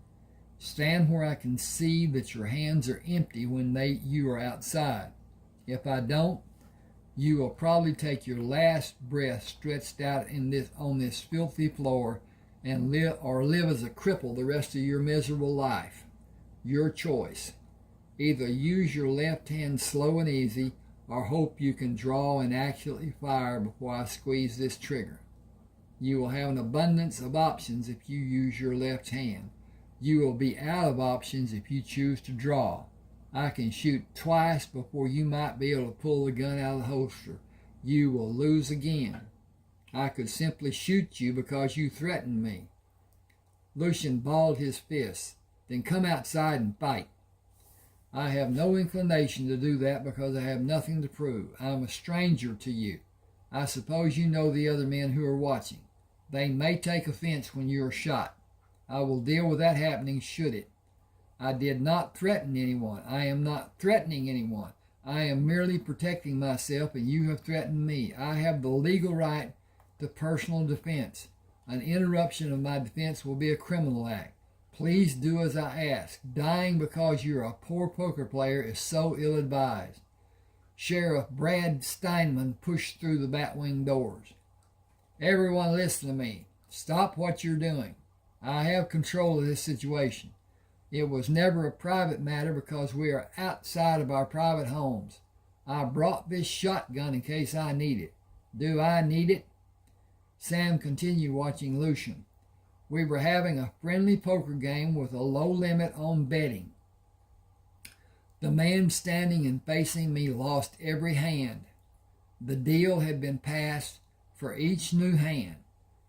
Stand where I can see that your hands are empty when you are outside. If I don't, you will probably take your last breath stretched out on this filthy floor and live as a cripple the rest of your miserable life. Your choice. Either use your left hand slow and easy, or hope you can draw and accurately fire before I squeeze this trigger. You will have an abundance of options if you use your left hand. You will be out of options if you choose to draw. I can shoot twice before you might be able to pull the gun out of the holster. You will lose again. I could simply shoot you because you threatened me. Lucian balled his fists. Then come outside and fight. I have no inclination to do that because I have nothing to prove. I am a stranger to you. I suppose you know the other men who are watching. They may take offense when you are shot. I will deal with that happening should it. I did not threaten anyone. I am not threatening anyone. I am merely protecting myself, and you have threatened me. I have the legal right to personal defense. An interruption of my defense will be a criminal act. Please do as I ask. Dying because you're a poor poker player is so ill-advised. Sheriff Brad Steinman pushed through the batwing doors. Everyone listen to me. Stop what you're doing. I have control of this situation. It was never a private matter because we are outside of our private homes. I brought this shotgun in case I need it. Do I need it? Sam continued watching Lucian. We were having a friendly poker game with a low limit on betting. The man standing and facing me lost every hand. The deal had been passed for each new hand.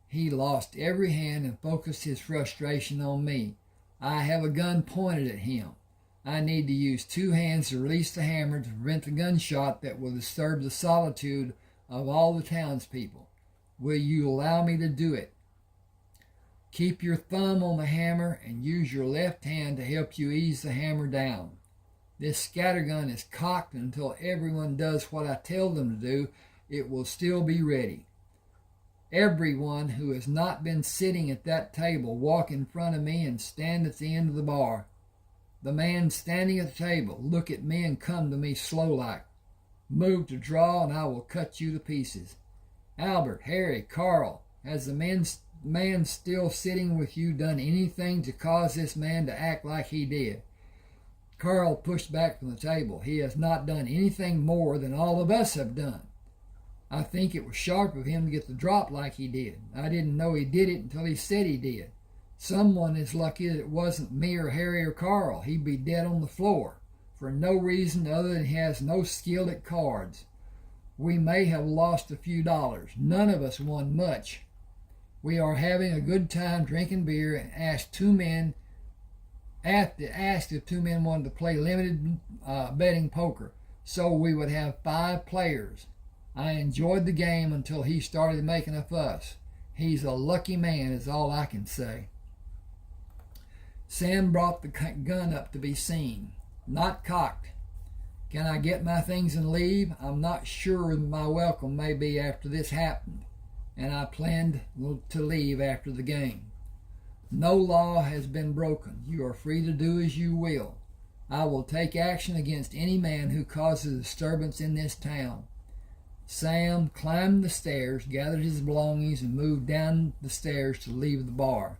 He lost every hand and focused his frustration on me. I have a gun pointed at him. I need to use two hands to release the hammer to prevent the gunshot that will disturb the solitude of all the townspeople. Will you allow me to do it? Keep your thumb on the hammer and use your left hand to help you ease the hammer down. This scattergun is cocked until everyone does what I tell them to do. It will still be ready. Everyone who has not been sitting at that table, walk in front of me and stand at the end of the bar. The man standing at the table, look at me and come to me slow-like. Move to draw and I will cut you to pieces. Albert, Harry, Carl, has the man still sitting with you done anything to cause this man to act like he did? Carl pushed back from the table. He has not done anything more than all of us have done. I think it was sharp of him to get the drop like he did. I didn't know he did it until he said he did. Someone is lucky that it wasn't me or Harry or Carl. He'd be dead on the floor for no reason other than he has no skill at cards. We may have lost a few dollars. None of us won much. We are having a good time drinking beer and asked if two men wanted to play limited betting poker, so we would have 5 players. I enjoyed the game until he started making a fuss. He's a lucky man is all I can say. Sam brought the gun up to be seen. Not cocked. Can I get my things and leave? I'm not sure my welcome may be after this happened, and I planned to leave after the game. No law has been broken. You are free to do as you will. I will take action against any man who causes disturbance in this town. Sam climbed the stairs, gathered his belongings, and moved down the stairs to leave the bar.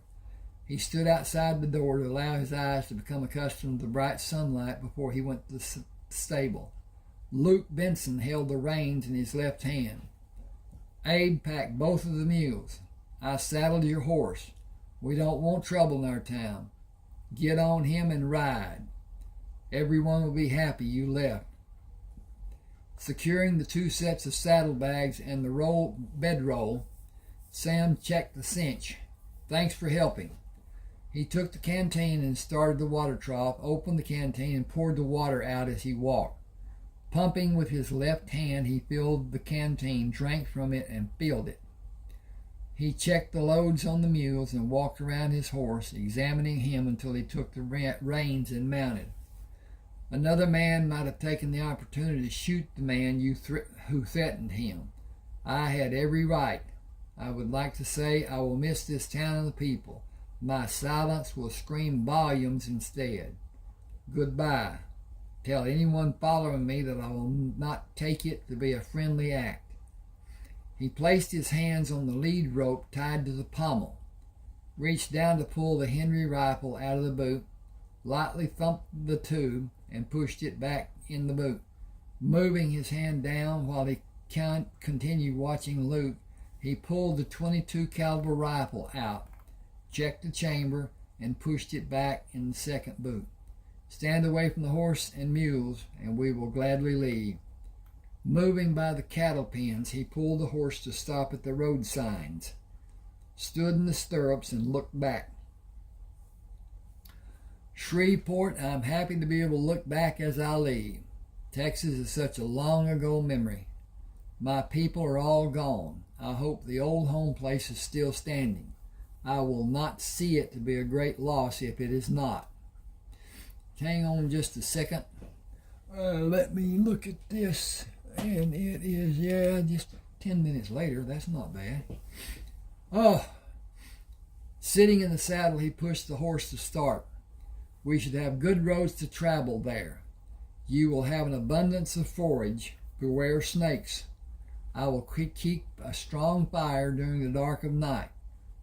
He stood outside the door to allow his eyes to become accustomed to the bright sunlight before he went to the stable. Luke Benson held the reins in his left hand. Abe packed both of the mules. I saddled your horse. We don't want trouble in our town. Get on him and ride. Everyone will be happy you left. Securing the 2 sets of saddlebags and the bedroll, Sam checked the cinch. Thanks for helping. He took the canteen and started the water trough, opened the canteen, and poured the water out as he walked. Pumping with his left hand, he filled the canteen, drank from it, and filled it. He checked the loads on the mules and walked around his horse, examining him until he took the reins and mounted. Another man might have taken the opportunity to shoot the man who threatened him. I had every right. I would like to say I will miss this town and the people. My silence will scream volumes instead. Goodbye. Tell anyone following me that I will not take it to be a friendly act. He placed his hands on the lead rope tied to the pommel, reached down to pull the Henry rifle out of the boot, lightly thumped the tube, and pushed it back in the boot. Moving his hand down while he continued watching Luke, he pulled the .22 caliber rifle out, checked the chamber, and pushed it back in the second boot. Stand away from the horse and mules, and we will gladly leave. Moving by the cattle pens, he pulled the horse to stop at the road signs, stood in the stirrups, and looked back. Shreveport, I'm happy to be able to look back as I leave. Texas is such a long ago memory. My people are all gone. I hope the old home place is still standing. I will not see it to be a great loss if it is not. Hang on just a second. Let me look at this. And it is, just 10 minutes later. That's not bad. Sitting in the saddle, he pushed the horse to start. We should have good roads to travel there. You will have an abundance of forage. Beware snakes. I will keep a strong fire during the dark of night.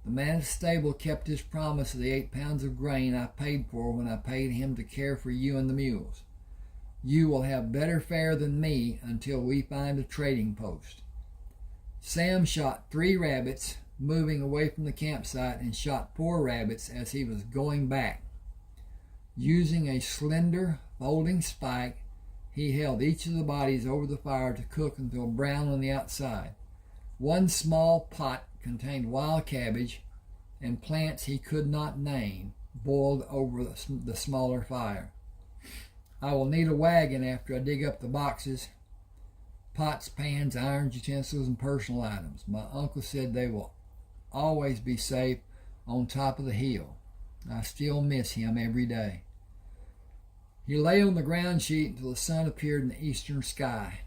The man at the stable kept his promise of the 8 pounds of grain I paid for when I paid him to care for you and the mules. You will have better fare than me until we find a trading post. Sam shot 3 rabbits, moving away from the campsite, and shot 4 rabbits as he was going back. Using a slender, folding spike, he held each of the bodies over the fire to cook until brown on the outside. One small pot contained wild cabbage and plants he could not name, boiled over the smaller fire. I will need a wagon after I dig up the boxes, pots, pans, irons, utensils, and personal items. My uncle said they will always be safe on top of the hill. I still miss him every day. He lay on the ground sheet until the sun appeared in the eastern sky.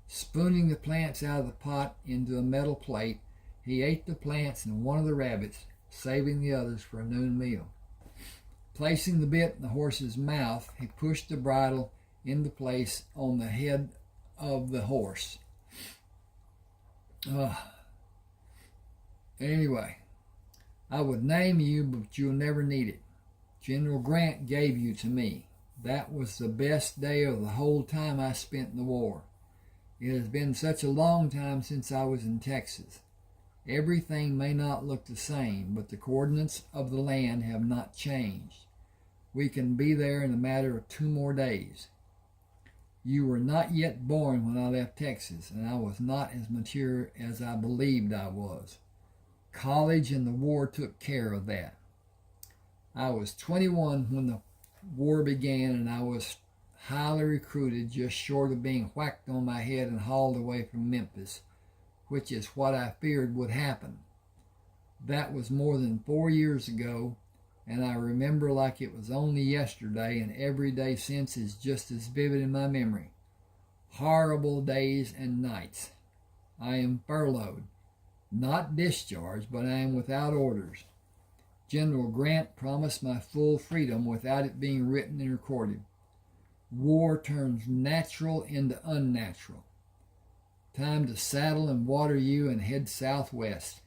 Spooning the plants out of the pot into a metal plate, he ate the plants and one of the rabbits, saving the others for a noon meal. Placing the bit in the horse's mouth, he pushed the bridle into place on the head of the horse. Anyway, I would name you, but you'll never need it. General Grant gave you to me. That was the best day of the whole time I spent in the war. It has been such a long time since I was in Texas. Everything may not look the same, but the coordinates of the land have not changed. We can be there in a matter of 2 more days. You were not yet born when I left Texas, and I was not as mature as I believed I was. College and the war took care of that. I was 21 when the war began, and I was highly recruited, just short of being whacked on my head and hauled away from Memphis, which is what I feared would happen. That was more than 4 years ago, and I remember like it was only yesterday, and every day since is just as vivid in my memory. Horrible days and nights. I am furloughed, not discharged, but I am without orders. General Grant promised my full freedom without it being written and recorded. War turns natural into unnatural. Time to saddle and water you and head southwest.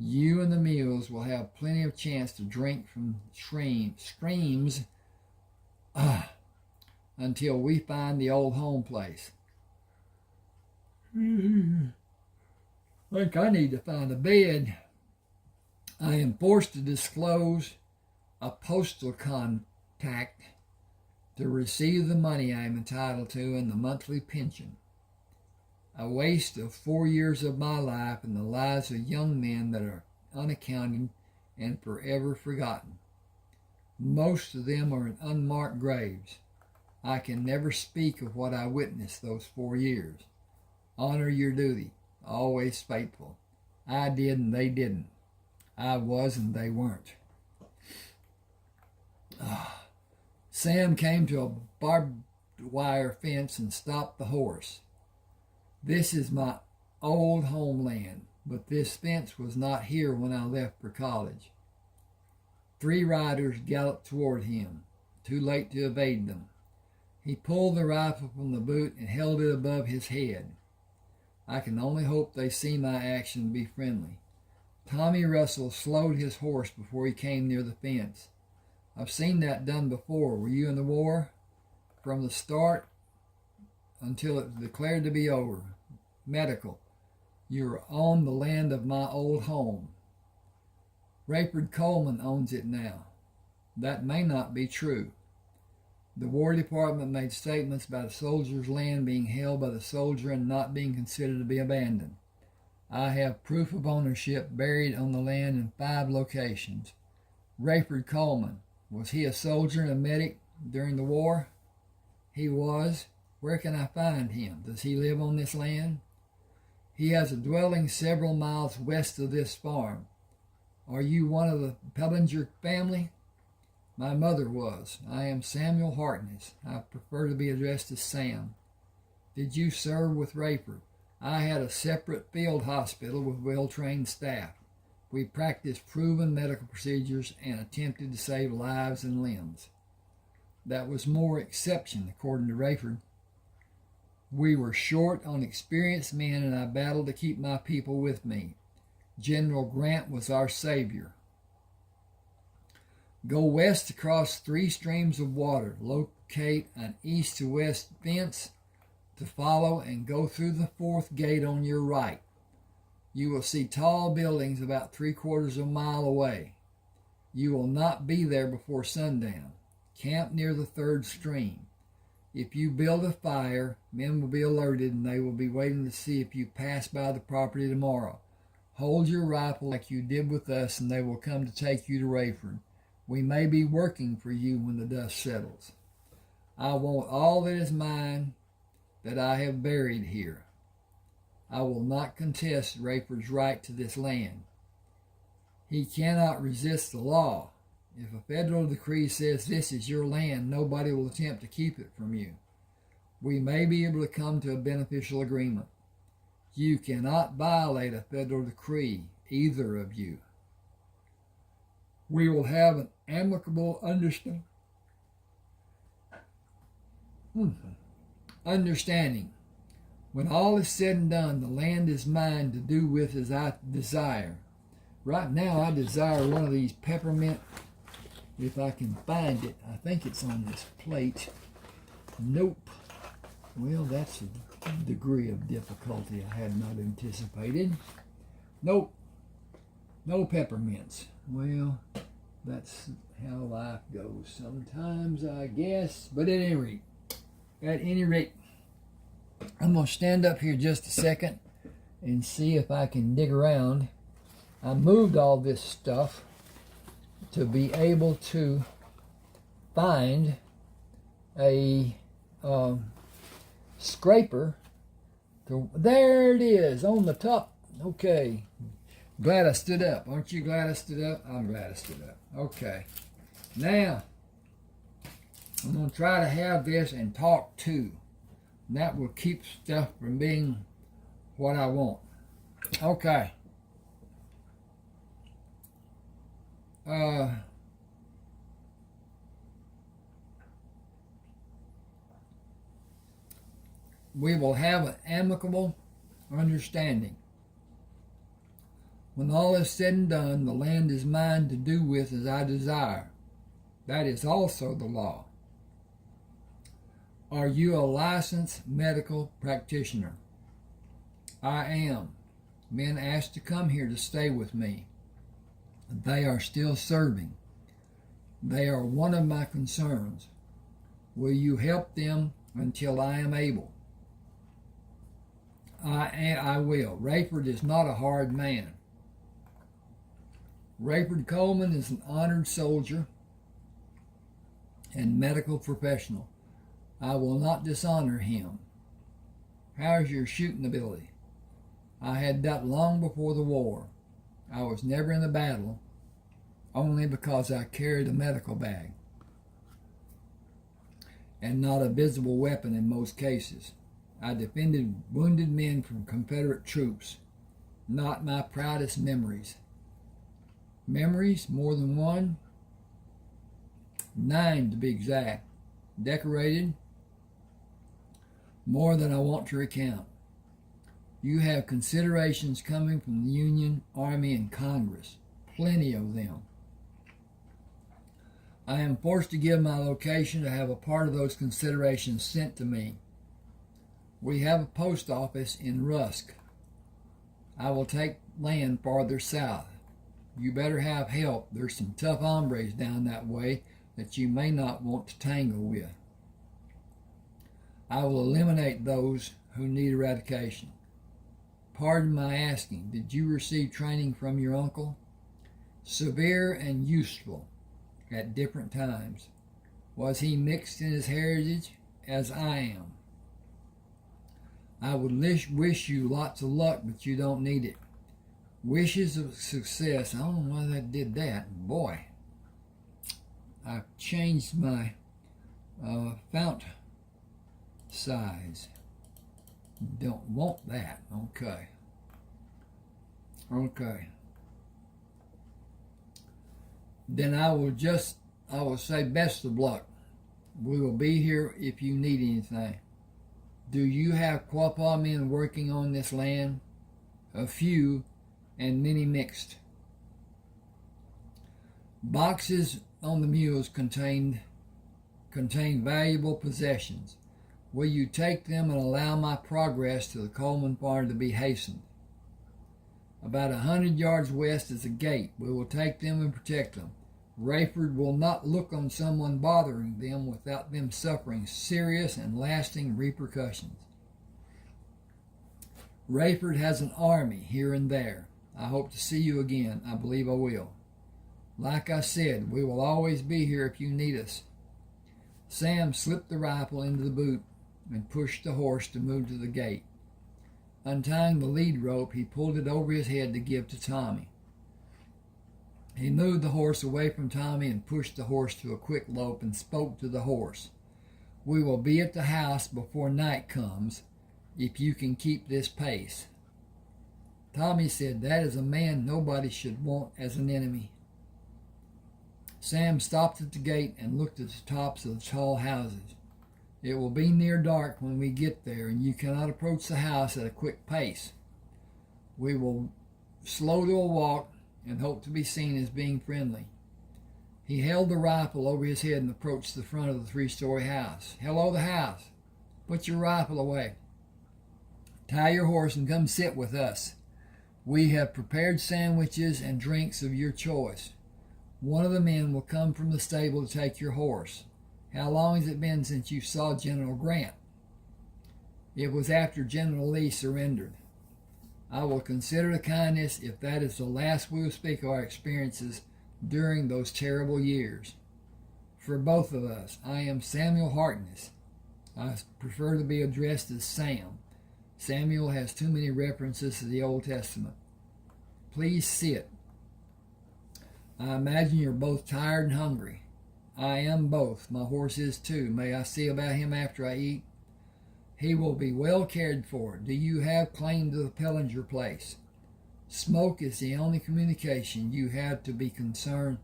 You and the mules will have plenty of chance to drink from streams until we find the old home place. I think I need to find a bed. I am forced to disclose a postal contact to receive the money I am entitled to and the monthly pension. A waste of 4 years of my life and the lives of young men that are unaccounted and forever forgotten. Most of them are in unmarked graves. I can never speak of what I witnessed those 4 years. Honor your duty, always faithful. I did and they didn't. I was and they weren't. Sam came to a barbed wire fence and stopped the horse. This is my old homeland, but this fence was not here when I left for college. 3 riders galloped toward him, too late to evade them. He pulled the rifle from the boot and held it above his head. I can only hope they see my action and be friendly. Tommy Russell slowed his horse before he came near the fence. I've seen that done before. Were you in the war? From the start until it was declared to be over. Medical. You're on the land of my old home. Rayford Coleman owns it now. That may not be true. The War Department made statements about a soldier's land being held by the soldier and not being considered to be abandoned. I have proof of ownership buried on the land in 5 locations. Rayford Coleman, was he a soldier and a medic during the war? He was. Where can I find him? Does he live on this land? He has a dwelling several miles west of this farm. Are you one of the Pellinger family? My mother was. I am Samuel Harkness. I prefer to be addressed as Sam. Did you serve with Rayford? I had a separate field hospital with well-trained staff. We practiced proven medical procedures and attempted to save lives and limbs. That was more exception, according to Rayford. We were short on experienced men, and I battled to keep my people with me. General Grant was our savior. Go west across 3 streams of water. Locate an east to west fence to follow and go through the 4th gate on your right. You will see tall buildings about 3/4 of a mile away. You will not be there before sundown. Camp near the 3rd stream. If you build a fire, men will be alerted and they will be waiting to see if you pass by the property tomorrow. Hold your rifle like you did with us and they will come to take you to Rayford. We may be working for you when the dust settles. I want all that is mine that I have buried here. I will not contest Rayford's right to this land. He cannot resist the law. If a federal decree says this is your land, nobody will attempt to keep it from you. We may be able to come to a beneficial agreement. You cannot violate a federal decree, either of you. We will have an amicable understanding. When all is said and done, the land is mine to do with as I desire. Right now, I desire one of these peppermint, if I can find it. I think it's on this plate. Nope. Well, that's a degree of difficulty I had not anticipated. Nope. No peppermints. Well, that's how life goes sometimes, I guess. But at any rate, I'm going to stand up here just a second and see if I can dig around. I moved all this stuff to be able to find a scraper. There it is on the top. Okay. Glad I stood up. Aren't you glad I stood up? I'm glad I stood up. Okay. Now, I'm going to try to have this and talk too. And that will keep stuff from being what I want. Okay. We will have an amicable understanding. When all is said and done, the land is mine to do with as I desire. That is also the law. Are you a licensed medical practitioner? I am. Men asked to come here to stay with me. They are still serving. They are one of my concerns. Will you help them until I am able? I will. Rayford is not a hard man. Rayford Coleman is an honored soldier and medical professional. I will not dishonor him. How's your shooting ability? I had that long before the war. I was never in a battle, only because I carried a medical bag, and not a visible weapon in most cases. I defended wounded men from Confederate troops, not my proudest memories. Memories, more than one? 9 to be exact. Decorated, more than I want to recount. You have considerations coming from the Union, Army, and Congress. Plenty of them. I am forced to give my location to have a part of those considerations sent to me. We have a post office in Rusk. I will take land farther south. You better have help. There's some tough hombres down that way that you may not want to tangle with. I will eliminate those who need eradication. Pardon my asking, did you receive training from your uncle? Severe and useful at different times. Was he mixed in his heritage as I am? I would wish you lots of luck, but you don't need it. Wishes of success. I don't know why that did that. Boy, I've changed my font size. Don't want that. Okay. Then I will say best of luck. We will be here if you need anything. Do you have Quapaw men working on this land? A few, and many mixed. Boxes on the mules contain valuable possessions. Will you take them and allow my progress to the Coleman farm to be hastened? About 100 yards west is a gate. We will take them and protect them. Rayford will not look on someone bothering them without them suffering serious and lasting repercussions. Rayford has an army here and there. I hope to see you again. I believe I will. Like I said, we will always be here if you need us. Sam slipped the rifle into the boot and pushed the horse to move to the gate. Untying the lead rope, he pulled it over his head to give to Tommy. He moved the horse away from Tommy and pushed the horse to a quick lope and spoke to the horse. We will be at the house before night comes, if you can keep this pace. Tommy said, that is a man nobody should want as an enemy. Sam stopped at the gate and looked at the tops of the tall houses. It will be near dark when we get there, and you cannot approach the house at a quick pace. We will slow to a walk and hope to be seen as being friendly. He held the rifle over his head and approached the front of the 3-story house. Hello, the house. Put your rifle away. Tie your horse and come sit with us. We have prepared sandwiches and drinks of your choice. One of the men will come from the stable to take your horse. How long has it been since you saw General Grant? It was after General Lee surrendered. I will consider the kindness if that is the last we will speak of our experiences during those terrible years. For both of us, I am Samuel Harkness. I prefer to be addressed as Sam. Samuel has too many references to the Old Testament. Please sit. I imagine you're both tired and hungry. I am both. My horse is too. May I see about him after I eat? He will be well cared for. Do you have claim to the Pellinger place? Smoke is the only communication you have to be concerned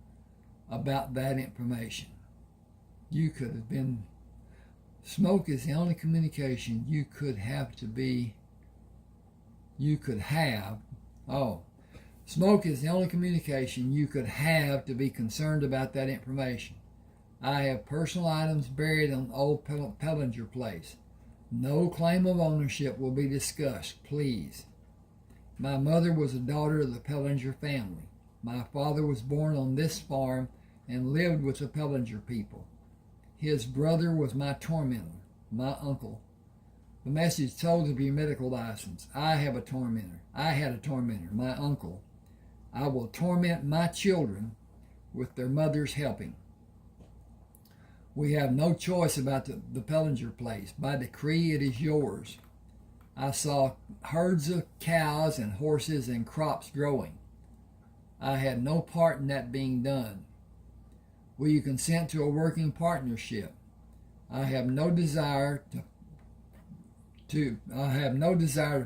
about that information. You could have been... Smoke is the only communication you could have to be... You could have... Oh. Smoke is the only communication you could have to be concerned about that information. I have personal items buried on old Pellinger place. No claim of ownership will be discussed, please. My mother was a daughter of the Pellinger family. My father was born on this farm and lived with the Pellinger people. His brother was my tormentor, my uncle. The message told of your medical license. I had a tormentor, my uncle. I will torment my children with their mothers helping. We have no choice about the Pellinger place. By decree, it is yours. I saw herds of cows and horses and crops growing. I had no part in that being done. Will you consent to a working partnership? I have no desire to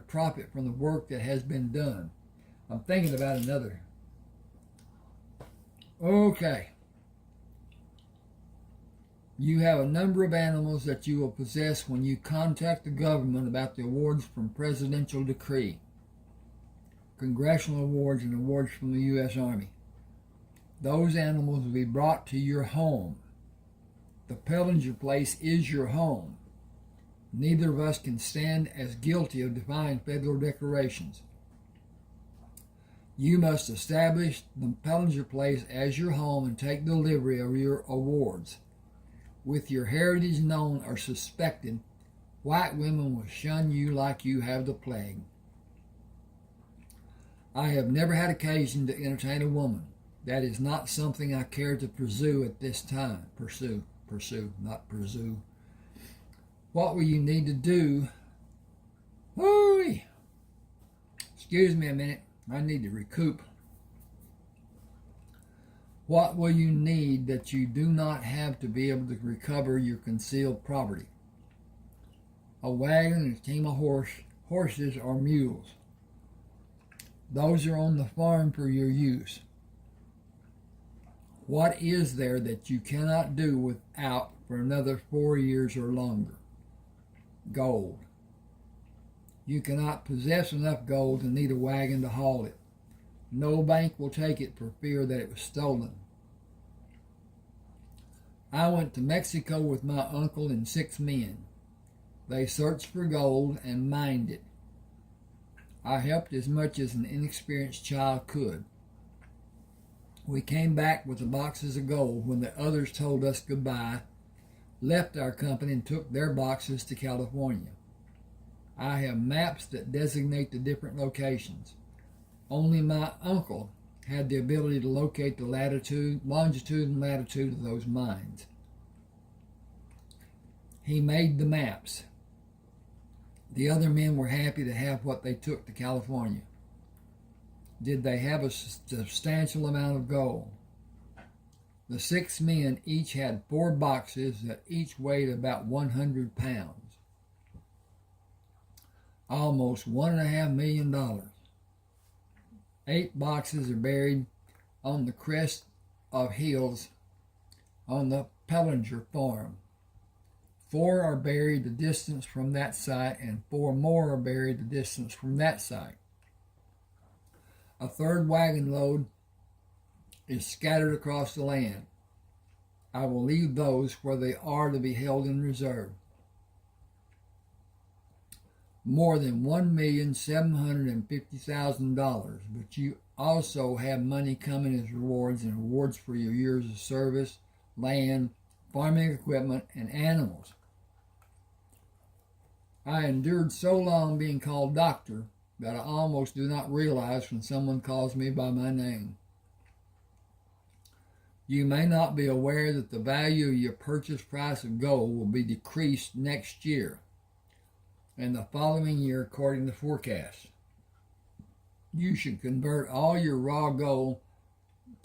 profit from the work that has been done. I'm thinking about another. Okay. You have a number of animals that you will possess when you contact the government about the awards from presidential decree, congressional awards, and awards from the U.S. Army. Those animals will be brought to your home. The Pellinger place is your home. Neither of us can stand as guilty of defying federal declarations. You must establish the Pellinger place as your home and take delivery of your awards. With your heritage known or suspected, white women will shun you like you have the plague. I have never had occasion to entertain a woman. That is not something I care to pursue at this time. Pursue, not pursue. What will you need to do? Whoo! Excuse me a minute. I need to recoup. What will you need that you do not have to be able to recover your concealed property? A wagon and a team of horses or mules. Those are on the farm for your use. What is there that you cannot do without for another 4 years or longer? Gold. You cannot possess enough gold to need a wagon to haul it. No bank will take it for fear that it was stolen. I went to Mexico with my uncle and 6 men. They searched for gold and mined it. I helped as much as an inexperienced child could. We came back with the boxes of gold when the others told us goodbye, left our company, and took their boxes to California. I have maps that designate the different locations. Only my uncle had the ability to locate the longitude and latitude of those mines. He made the maps. The other men were happy to have what they took to California. Did they have a substantial amount of gold? The 6 men each had 4 boxes that each weighed about 100 pounds. Almost $1.5 million. 8 boxes are buried on the crest of hills on the Pellinger farm. 4 are buried the distance from that site, and 4 more are buried the distance from that site. A 3rd wagon load is scattered across the land. I will leave those where they are to be held in reserve. More than $1,750,000, but you also have money coming as rewards and rewards for your years of service, land, farming equipment, and animals. I endured so long being called doctor that I almost do not realize when someone calls me by my name. You may not be aware that the value of your purchase price of gold will be decreased next year and the following year according to forecasts. You should convert all your raw gold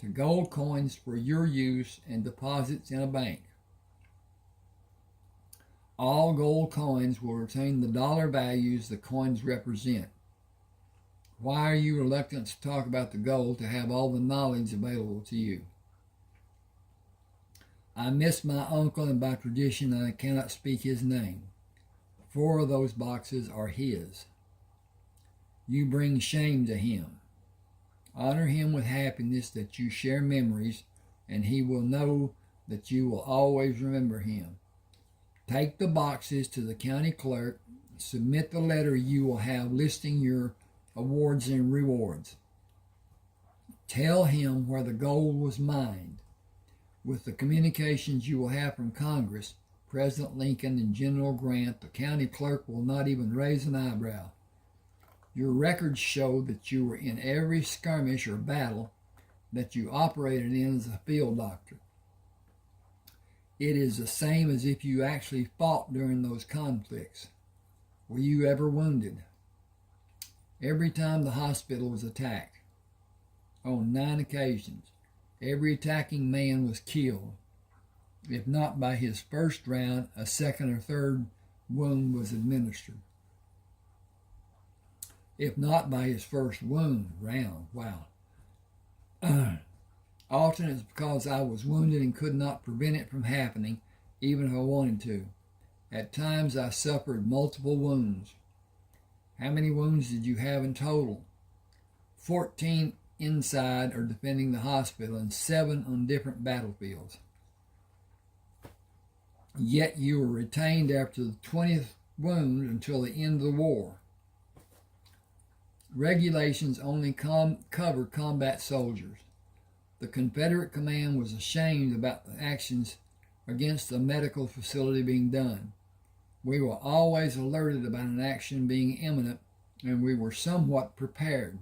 to gold coins for your use and deposits in a bank. All gold coins will retain the dollar values the coins represent. Why are you reluctant to talk about the gold to have all the knowledge available to you? I miss my uncle, and by tradition I cannot speak his name. 4 of those boxes are his. You bring shame to him. Honor him with happiness that you share memories, and he will know that you will always remember him. Take the boxes to the county clerk. Submit the letter you will have listing your awards and rewards. Tell him where the gold was mined. With the communications you will have from Congress, President Lincoln, and General Grant, the county clerk will not even raise an eyebrow. Your records show that you were in every skirmish or battle that you operated in as a field doctor. It is the same as if you actually fought during those conflicts. Were you ever wounded? Every time the hospital was attacked, on 9 occasions, every attacking man was killed. If not by his first round, a second or third wound was administered. If not by his first round, wow. Often it's because I was wounded and could not prevent it from happening, even if I wanted to. At times I suffered multiple wounds. How many wounds did you have in total? 14 inside or defending the hospital and 7 on different battlefields. Yet you were retained after the 20th wound until the end of the war. Regulations only cover combat soldiers. The Confederate command was ashamed about the actions against the medical facility being done. We were always alerted about an action being imminent, and we were somewhat prepared.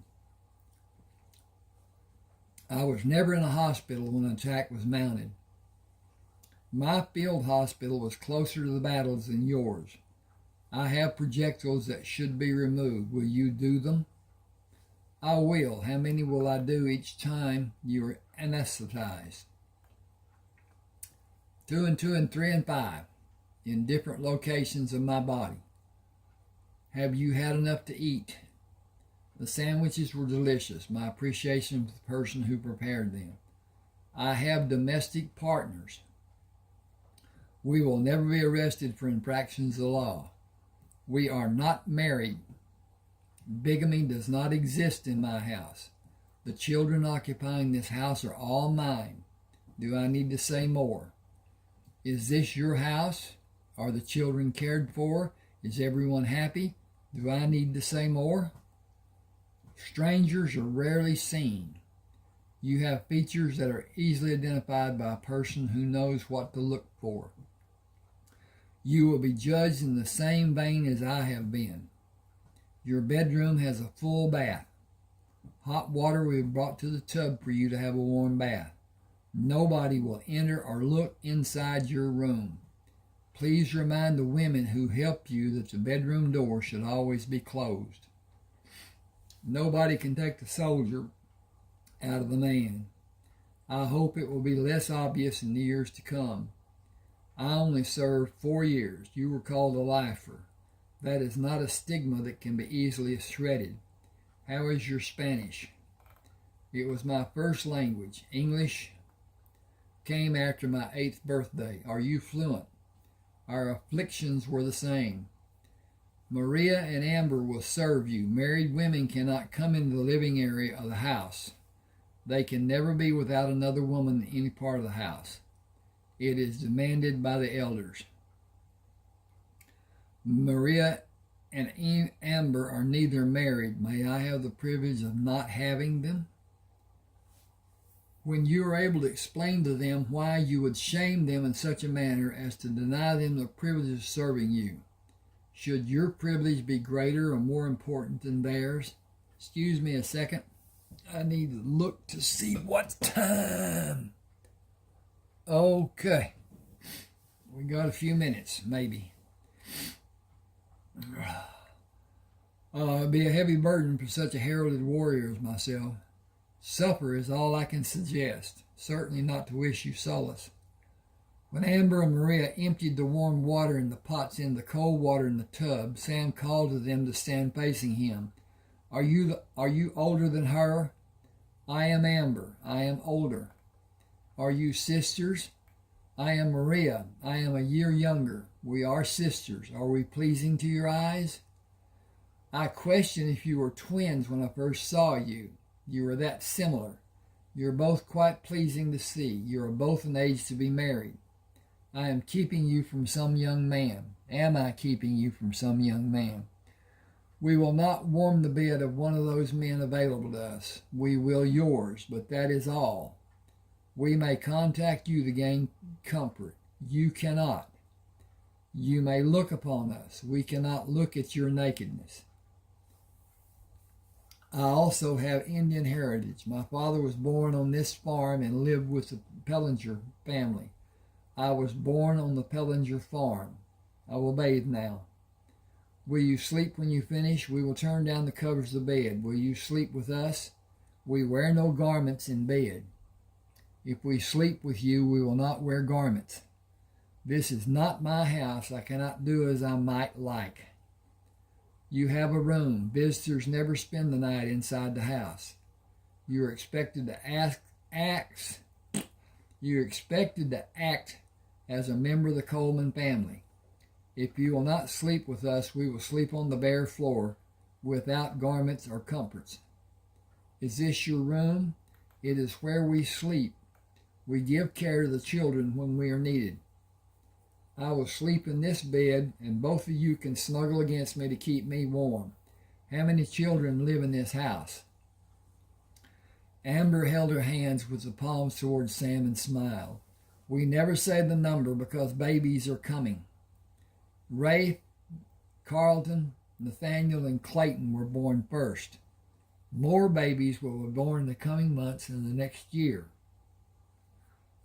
I was never in a hospital when an attack was mounted. My field hospital was closer to the battles than yours. I have projectiles that should be removed. Will you do them? I will. How many will I do each time you are anesthetized? 2 and 2 and 3 and 5 in different locations of my body. Have you had enough to eat? The sandwiches were delicious. My appreciation for the person who prepared them. I have domestic partners. We will never be arrested for infractions of the law. We are not married. Bigamy does not exist in my house. The children occupying this house are all mine. Do I need to say more? Is this your house? Are the children cared for? Is everyone happy? Do I need to say more? Strangers are rarely seen. You have features that are easily identified by a person who knows what to look for. You will be judged in the same vein as I have been. Your bedroom has a full bath. Hot water will be brought to the tub for you to have a warm bath. Nobody will enter or look inside your room. Please remind the women who help you that the bedroom door should always be closed. Nobody can take the soldier out of the man. I hope it will be less obvious in the years to come. I only served 4 years. You were called a lifer. That is not a stigma that can be easily shredded. How is your Spanish? It was my first language. English came after my 8th birthday. Are you fluent? Our afflictions were the same. Maria and Amber will serve you. Married women cannot come into the living area of the house. They can never be without another woman in any part of the house. It is demanded by the elders. Maria and Amber are neither married. May I have the privilege of not having them? When you are able to explain to them why you would shame them in such a manner as to deny them the privilege of serving you, should your privilege be greater or more important than theirs? Excuse me a second. I need to look to see what time. Okay. We got a few minutes, maybe. It'd be a heavy burden for such a heralded warrior as myself. Supper is all I can suggest, certainly not to wish you solace. When Amber and Maria emptied the warm water in the pots in the cold water in the tub, Sam called to them to stand facing him. Are you older than her? I am Amber. I am older. Are you sisters? I am Maria. I am a year younger. We are sisters. Are we pleasing to your eyes? I questioned if you were twins when I first saw you. You are that similar. You are both quite pleasing to see. You are both an age to be married. I am keeping you from some young man. Am I keeping you from some young man? We will not warm the bed of one of those men available to us. We will yours, but that is all. We may contact you to gain comfort. You cannot. You may look upon us. We cannot look at your nakedness. I also have Indian heritage. My father was born on this farm and lived with the Pellinger family. I was born on the Pellinger farm. I will bathe now. Will you sleep when you finish? We will turn down the covers of the bed. Will you sleep with us? We wear no garments in bed. If we sleep with you, we will not wear garments. This is not my house. I cannot do as I might like. You have a room. Visitors never spend the night inside the house. You are expected to act as a member of the Coleman family. If you will not sleep with us, we will sleep on the bare floor without garments or comforts. Is this your room? It is where we sleep. We give care to the children when we are needed. I will sleep in this bed, and both of you can snuggle against me to keep me warm. How many children live in this house? Amber held her hands with the palms towards Sam and smiled. We never say the number because babies are coming. Ray, Carlton, Nathaniel, and Clayton were born first. More babies will be born in the coming months and the next year.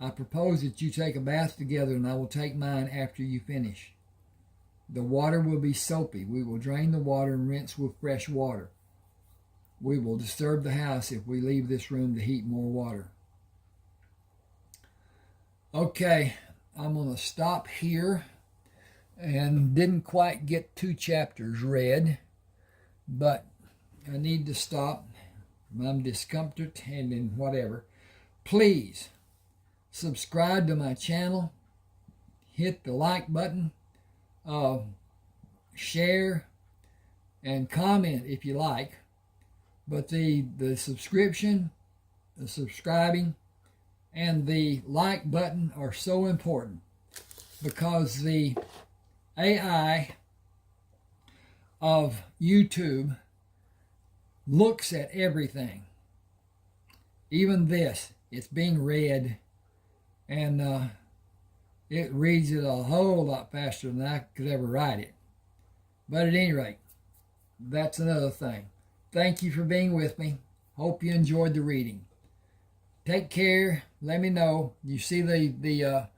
I propose that you take a bath together, and I will take mine after you finish. The water will be soapy. We will drain the water and rinse with fresh water. We will disturb the house if we leave this room to heat more water. Okay, I'm going to stop here, and didn't quite get 2 chapters read, but I need to stop. I'm discomfort and then whatever. Please subscribe to my channel, hit the like button, share, and comment if you like. But the subscription, the subscribing, and the like button are so important, because the AI of YouTube looks at everything. Even this, it's being read, and it reads it a whole lot faster than I could ever write it. But at any rate, that's another thing. Thank you for being with me. Hope you enjoyed the reading. Take care. Let me know. You see the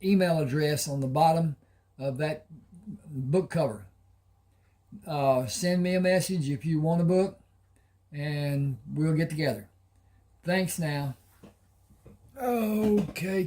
email address on the bottom of that book cover. Send me a message if you want a book, and we'll get together. Thanks now. Okay.